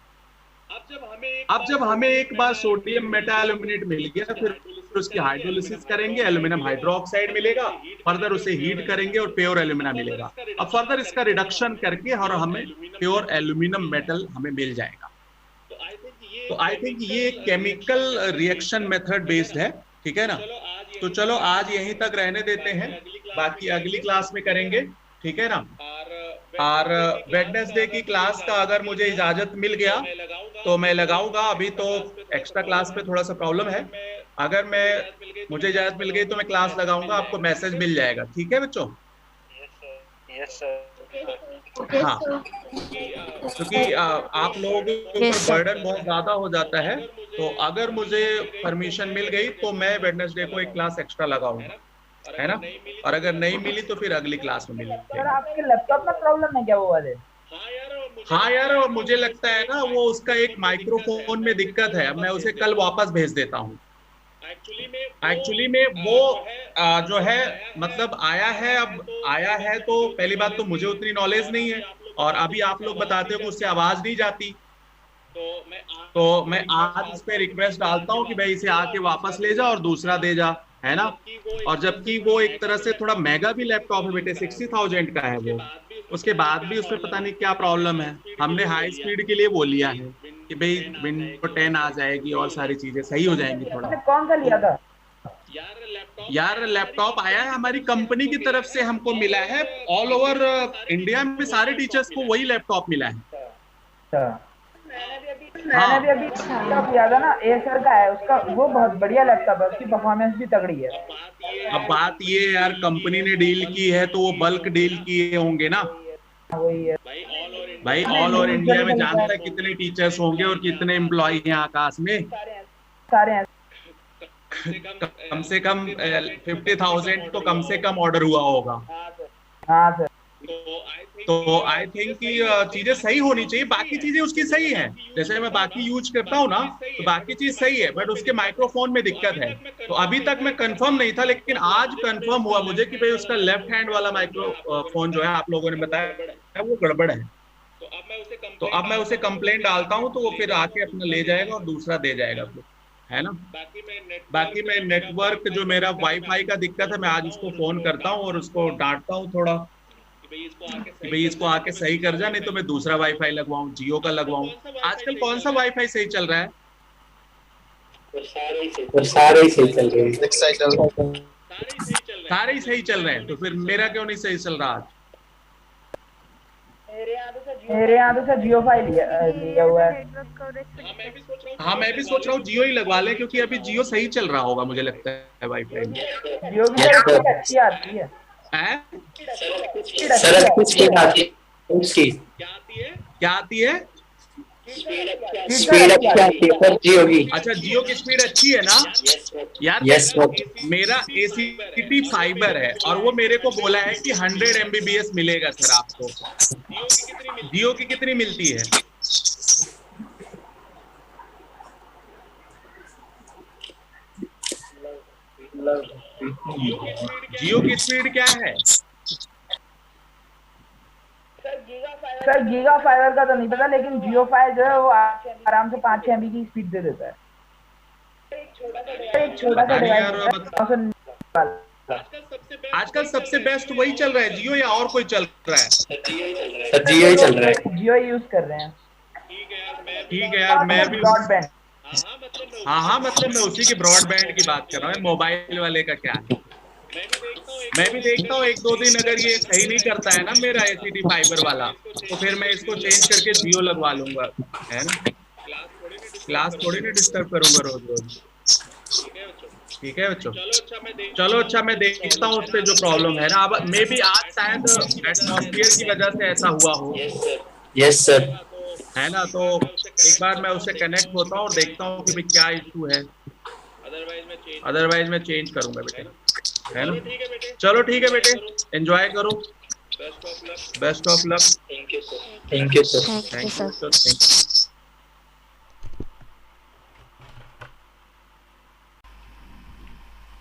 अब जब हमें एक बार सोडियम मेटा एल्यूमिनेट मिल गया, फिर उसकी हाइड्रोलिसिस करेंगे, एल्यूमिनियम हाइड्रोक्साइड मिलेगा, फर्दर उसे हीट करेंगे और प्योर एल्यूमिना मिलेगा। अब फर्दर इसका रिडक्शन करके और हमें प्योर एल्यूमिनियम मेटल हमें मिल जाएगा। तो आई थिंक ये केमिकल रिएक्शन मेथड बेस्ड है, ठीक है ना। तो चलो आज यहीं तक रहने देते हैं, बाकी अगली क्लास में करेंगे, ठीक है ना। और वेडनेसडे की क्लास का अगर मुझे इजाजत मिल गया तो मैं लगाऊंगा। अभी तो एक्स्ट्रा क्लास पे थोड़ा सा प्रॉब्लम है, अगर मुझे इजाजत मिल गई तो मैं क्लास लगाऊंगा, आपको मैसेज मिल जाएगा, ठीक है बच्चों। Yes sir. हाँ, क्योंकि आप लोगों के ऊपर बर्डन बहुत ज्यादा हो जाता है, तो अगर मुझे परमिशन मिल गई तो मैं वेडनेसडे को एक क्लास एक्स्ट्रा लगाऊंगा, है ना। और अगर नहीं मिली तो फिर अगली क्लास में मिलेगी। सर आपके लैपटॉप में प्रॉब्लम है क्या वो वाले? हाँ यार, मुझे लगता है ना वो उसका एक माइक्रोफोन में दिक्कत है। मैं उसे कल वापस भेज देता हूँ। एक्चुअली में वो जो है मतलब आया है, अब आया है तो पहली बात तो मुझे उतनी नॉलेज नहीं है, और अभी आप लोग बताते हो कि उससे आवाज नहीं जाती। तो मैं आज इस पे रिक्वेस्ट डालता हूँ कि भाई इसे आके वापस ले जा और दूसरा दे जा, है ना। और जबकि वो एक तरह से थोड़ा महंगा भी लैपटॉप है बेटे, 60,000 का है वो। उसके बाद भी उसमें पता नहीं क्या प्रॉब्लम है। हमने हाई स्पीड के लिए वो लिया है कि भाई विंडो 10 आ जाएगी और सारी चीजें सही हो जाएंगी थोड़ा। कौन सा लिया था? यार लैपटॉप आया है हमारी कंपनी की तरफ से, हमको मिला है। ऑल ओवर इंडिया में सारे टीचर्स को वही लैपटॉप मिला है। मैंने भी अभी लैपटॉप लिया था ना, एसर का है, उसका वो बहुत बढ़िया लैपटॉप है, उसकी परफॉर्मेंस भी तगड़ी है। अब बात ये यार, कंपनी ने डील की है तो वो बल्क डील किए होंगे ना। वही है भाई, ऑल ओवर इंडिया में जानता है कितने टीचर्स होंगे और कितने एम्प्लॉय हैं आकाश में। सारे हैं। कम से कम 50,000 तो कम से कम ऑर्डर हुआ होगा। हाँ सर। तो आई थिंक कि चीजें सही होनी चाहिए। बाकी चीजें उसकी सही हैं, जैसे मैं बाकी यूज करता हूँ ना, तो बाकी चीज सही है, बट उसके माइक्रोफोन में दिक्कत है। तो अभी तक मैं कंफर्म नहीं था, लेकिन आज कंफर्म हुआ मुझे कि भाई उसका लेफ्ट हैंड वाला माइक्रोफोन जो है आप लोगों ने बताया वो गड़बड़ है। तो अब मैं उसे कंप्लेंट डालता हूँ तो वो फिर आके अपना ले जाएगा और दूसरा दे जाएगा फिर, है ना। बाकी मैं नेटवर्क जो मेरा वाईफाई का दिक्कत है, मैं आज उसको फोन करता हूँ और उसको डांटता हूँ थोड़ा कि भाई इसको आके सही कर जा, नहीं तो मैं दूसरा वाईफाई लगवाऊं, जियो का लगवाऊं। आजकल कौन सा वाईफाई सही चल रहा है? सारे ही सही चल रहे हैं। सारे ही सही चल रहे हैं, तो फिर मेरा क्यों नहीं सही चल रहा आज? मेरे यहाँ तो सर जियो फाई लिया हुआ है। हाँ, मैं भी सोच रहा हूँ जियो ही लगवा ले, क्योंकि अभी जियो सही चल रहा होगा मुझे लगता है वाईफाई में। जियो की अच्छी आती है। सर कुछ क्या आती है? स्पीड अच्छी आती है पर जियो की। अच्छा, जियो की स्पीड अच्छी है ना यार। यस मेरा ACT फाइबर है और वो मेरे को बोला है कि 100 MBPS मिलेगा सर आपको। जियो की कितनी मिलती है? जियो की स्पीड क्या है? सर गीगा फाइबर का तो नहीं पता, लेकिन जियो फाइव जो है वो आराम से 5-6 MB की स्पीड दे देता है। एक छोटा सा डिवाइस। आजकल सबसे बेस्ट वही चल रहा है, जियो या और कोई चल रहा है? सर जियो ही चल रहा है। जियो यूज कर रहे हैं। ठीक है यार, मैं भी ब्रॉडबैंड। हाँ, मतलब मैं उसी के ब्रॉडबैंड की बात कर रहा हूँ, मोबाइल वाले का क्या है। मैं भी देखता हूँ एक दो दिन अगर ये सही नहीं करता है ना मेरा एसीटी फाइबर वाला, तो फिर मैं इसको चेंज करके जियो लगवा लूंगा, है ना। क्लास थोड़ी ना डिस्टर्ब करूंगा रोज रोज। ठीक है बच्चों, चलो अच्छा मैं देखता हूँ उस पर जो प्रॉब्लम है ना। अब मे बी आज शायद एटमॉस्फेयर की वजह से ऐसा हुआ हो, यस सर। है ना। तो एक बार मैं उससे कनेक्ट होता हूँ और देखता हूँ कि भाई क्या इशू है, अदरवाइज मैं चेंज करूंगा बेटे, है ना। चलो ठीक है बेटे, एंजॉय करो, best of luck. Thank you sir. Thank you sir. Thank you sir. Thank you.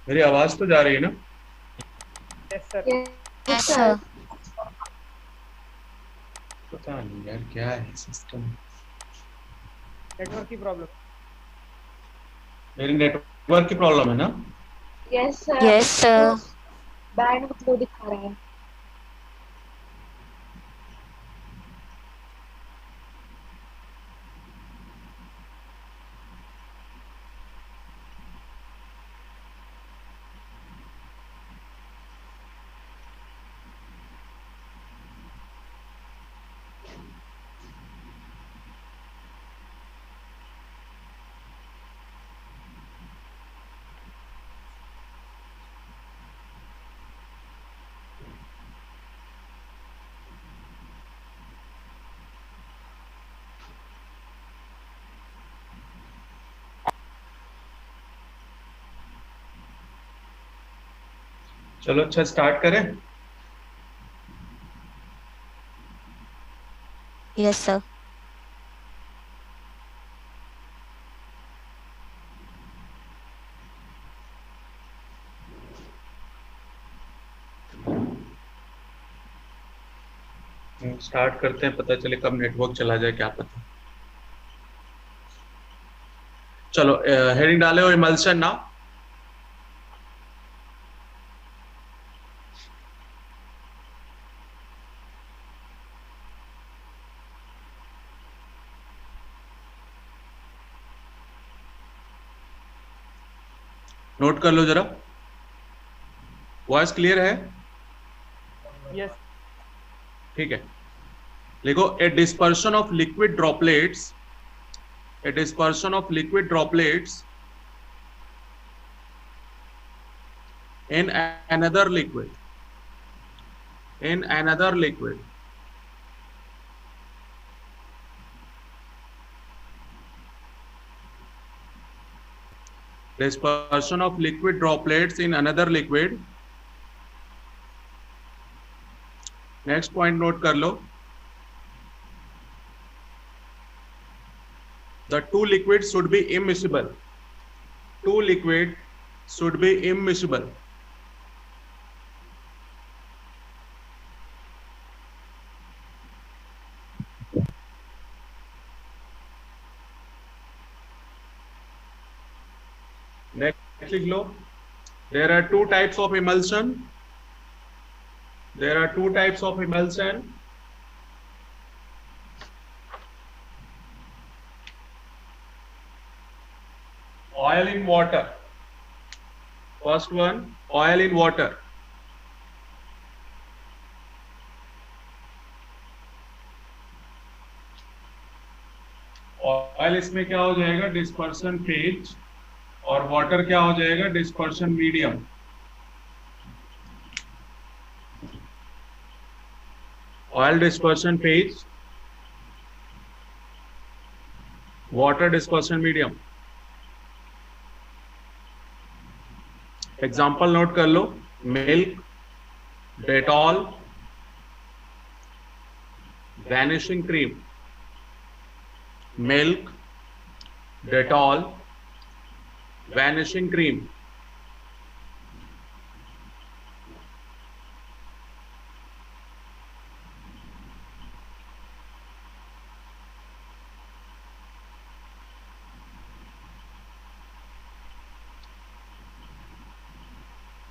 मेरी आवाज तो जा रही है ना? Yes sir. Yes sir. पता नहीं यार क्या है सिस्टम, नेटवर्क की प्रॉब्लम। मेरी नेटवर्क की प्रॉब्लम है ना? Yes sir. Yes sir. Band flow दिखा रहा है। चलो अच्छा स्टार्ट करें। Yes sir. स्टार्ट करते हैं, पता चले कब नेटवर्क चला जाए क्या पता। चलो हेडिंग डाले हो इमल्शन ना। नोट कर लो जरा, वॉइस क्लियर है? यस। ठीक है, देखो a dispersion of liquid droplets, a dispersion of liquid droplets in another liquid, dispersion of liquid droplets in another liquid. Next point note कर लो, the two liquids should be immiscible. Two liquid should be immiscible. Next लिख लो, there are two types of emulsion. There are two types of emulsion. Oil in water. First one, oil in water. Oil इसमें क्या हो जाएगा? Dispersion phase, और water क्या हो जाएगा? Dispersion medium. Oil dispersion phase, water dispersion medium. Example note कर लो, milk, Dettol, vanishing cream. Milk, Dettol, vanishing cream.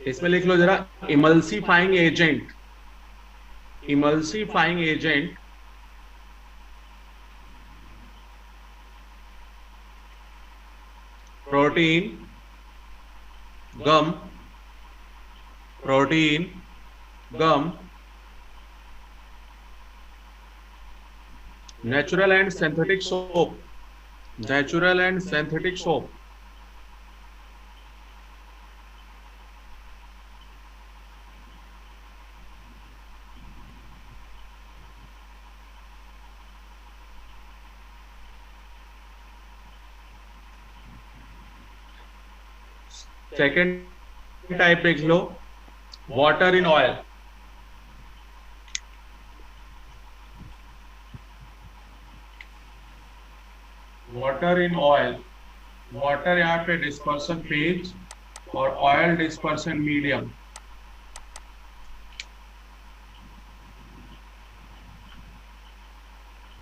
इसमें लिख लो जरा, emulsifying agent. Emulsifying agent protein, gum, protein, gum, natural and synthetic soap, natural and synthetic soap, second type देख लो, water in oil, water in oil, water यहाँ पे dispersion phase और oil dispersion medium.